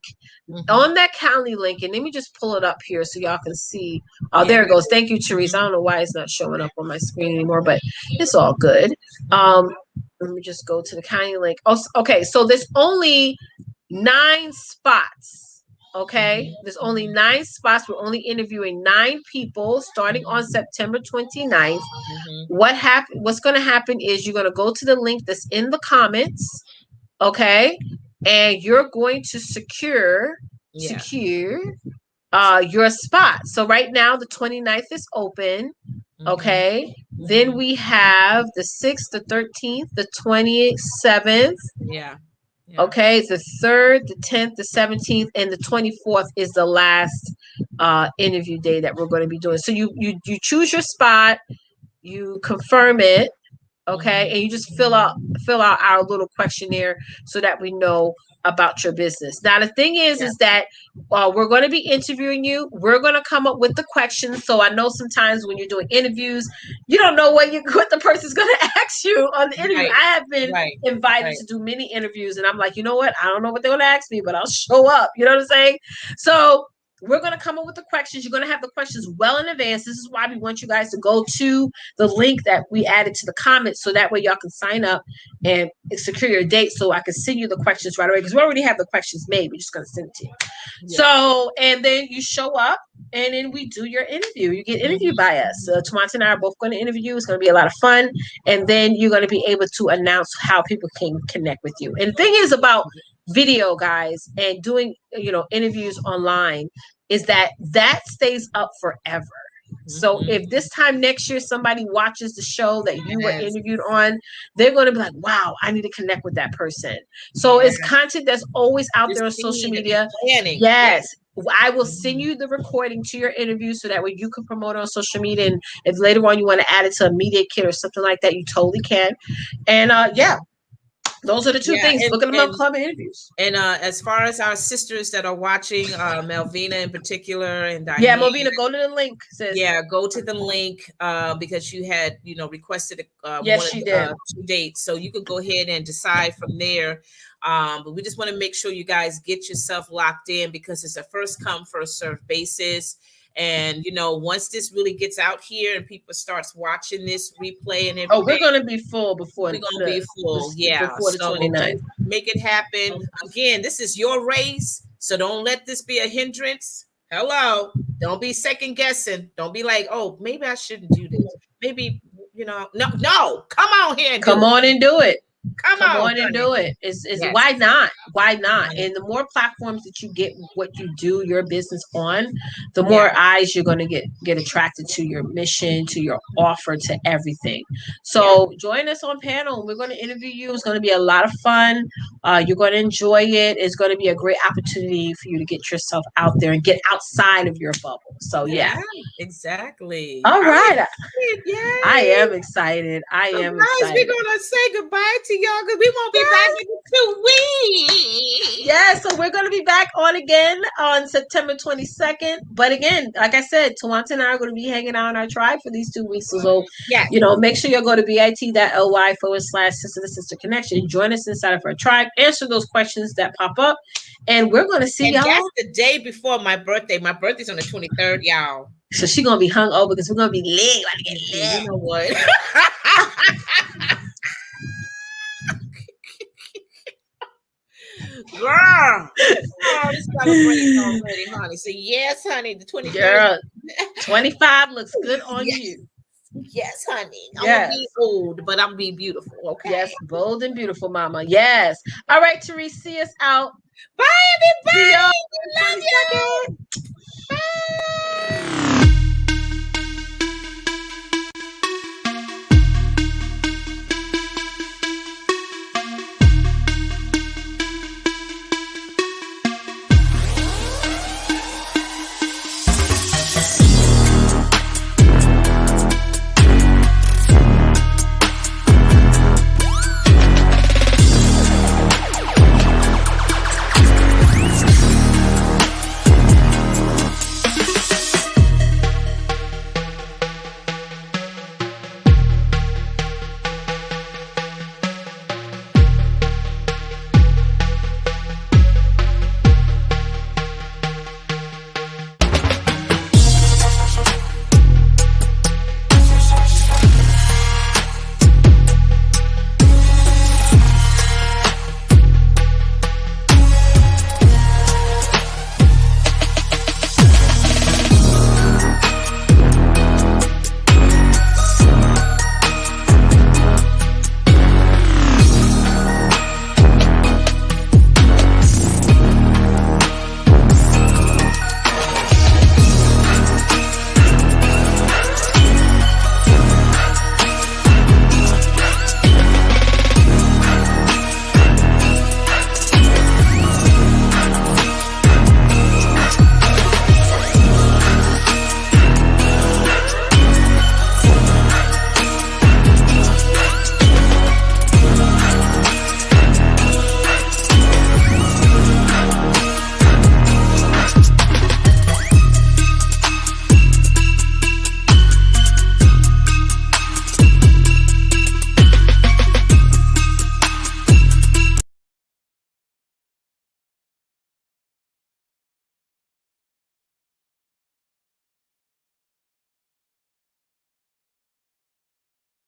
On that Calendly link, and let me just pull it up here so y'all can see. Oh, there it goes. Thank you, Therese. I don't know why it's not showing up on my screen anymore, but it's all good. Let me just go to the Calendly link. Oh, okay. So there's only 9 spots. Okay. There's only 9 spots. We're only interviewing 9 people starting on September 29th. What's going to happen is you're going to go to the link that's in the comments. Okay. And you're going to secure your spot. So right now the 29th is open. Okay. Then we have the 6th, the 13th, the 27th. Okay. The 3rd, the 10th, the 17th, and the 24th is the last interview day that we're going to be doing. So you choose your spot, you confirm it. Okay, and you just fill out our little questionnaire so that we know about your business. Now, the thing is that we're going to be interviewing you. We're going to come up with the questions. So I know sometimes when you're doing interviews, you don't know what the person's going to ask you on the interview. I have been invited to do many interviews, and I'm like, you know what? I don't know what they're going to ask me, but I'll show up. You know what I'm saying? So we're going to come up with the questions. You're going to have the questions well in advance. This is why we want you guys to go to the link that we added to the comments, so that way y'all can sign up and secure your date so I can send you the questions right away, because we already have the questions made. We're just going to send it to you. So, and then you show up, and then we do your interview. You get interviewed by us. Twonta and I are both going to interview you. It's going to be a lot of fun. And then you're going to be able to announce how people can connect with you. And the thing is about video, guys, and doing interviews online is that stays up forever. So if this time next year somebody watches the show that you were interviewed on, they're going to be like, wow, I need to connect with that person. So it's content that's always out there on social media. Yes. I will send you the recording to your interview so that way you can promote it on social media. And if later on you want to add it to a media kit or something like that, you totally can. And those are the 2 things: Book of the Month Club and interviews. And as far as our sisters that are watching, Melvina in particular, and Diane, Melvina, go to the link. Sis. Go to the link because you had requested she did. 2 dates, so you could go ahead and decide from there But we just want to make sure you guys get yourself locked in because it's a first come, first serve basis. And once this really gets out here and people starts watching this replay and everything, we're gonna be full before we're gonna be full. Yeah, before the so 29th. make it happen. Again, this is your race, so don't let this be a hindrance. Hello, don't be second guessing. Don't be like, oh, maybe I shouldn't do this. Maybe no. Come on here and come on and do it. Come on and do it. It's Yes. Why not? Why not? And the more platforms that you get what you do your business on, the more eyes you're going to get attracted to your mission, to your offer, to everything. So join us on panel. We're going to interview you. It's going to be a lot of fun. You're going to enjoy it. It's going to be a great opportunity for you to get yourself out there and get outside of your bubble. So exactly. All right. Yay. I am excited. Excited. We're gonna say goodbye to y'all because we won't be back in 2 weeks. Yes, so we're gonna be back on again on September 22nd. But again, like I said, Twonta and I are gonna be hanging out in our tribe for these 2 weeks. So make sure you go to bit.ly/sister to sister connection. Join us inside of our tribe. Answer those questions that pop up, and we're gonna see y'all. That's the day before my birthday. My birthday's on the 23rd, y'all. So she's gonna be hung over because we're gonna be lit. About to get lit. You know what? Girl, it's celebrating already, honey. So yes, honey, the 23rd. Girl, 25 looks good on you. Yes, honey. I'm gonna be old, but I'm gonna be beautiful. Okay. Yes, bold and beautiful, mama. Yes. All right, Therese, see us out. Bye, everybody. Love you. Bye.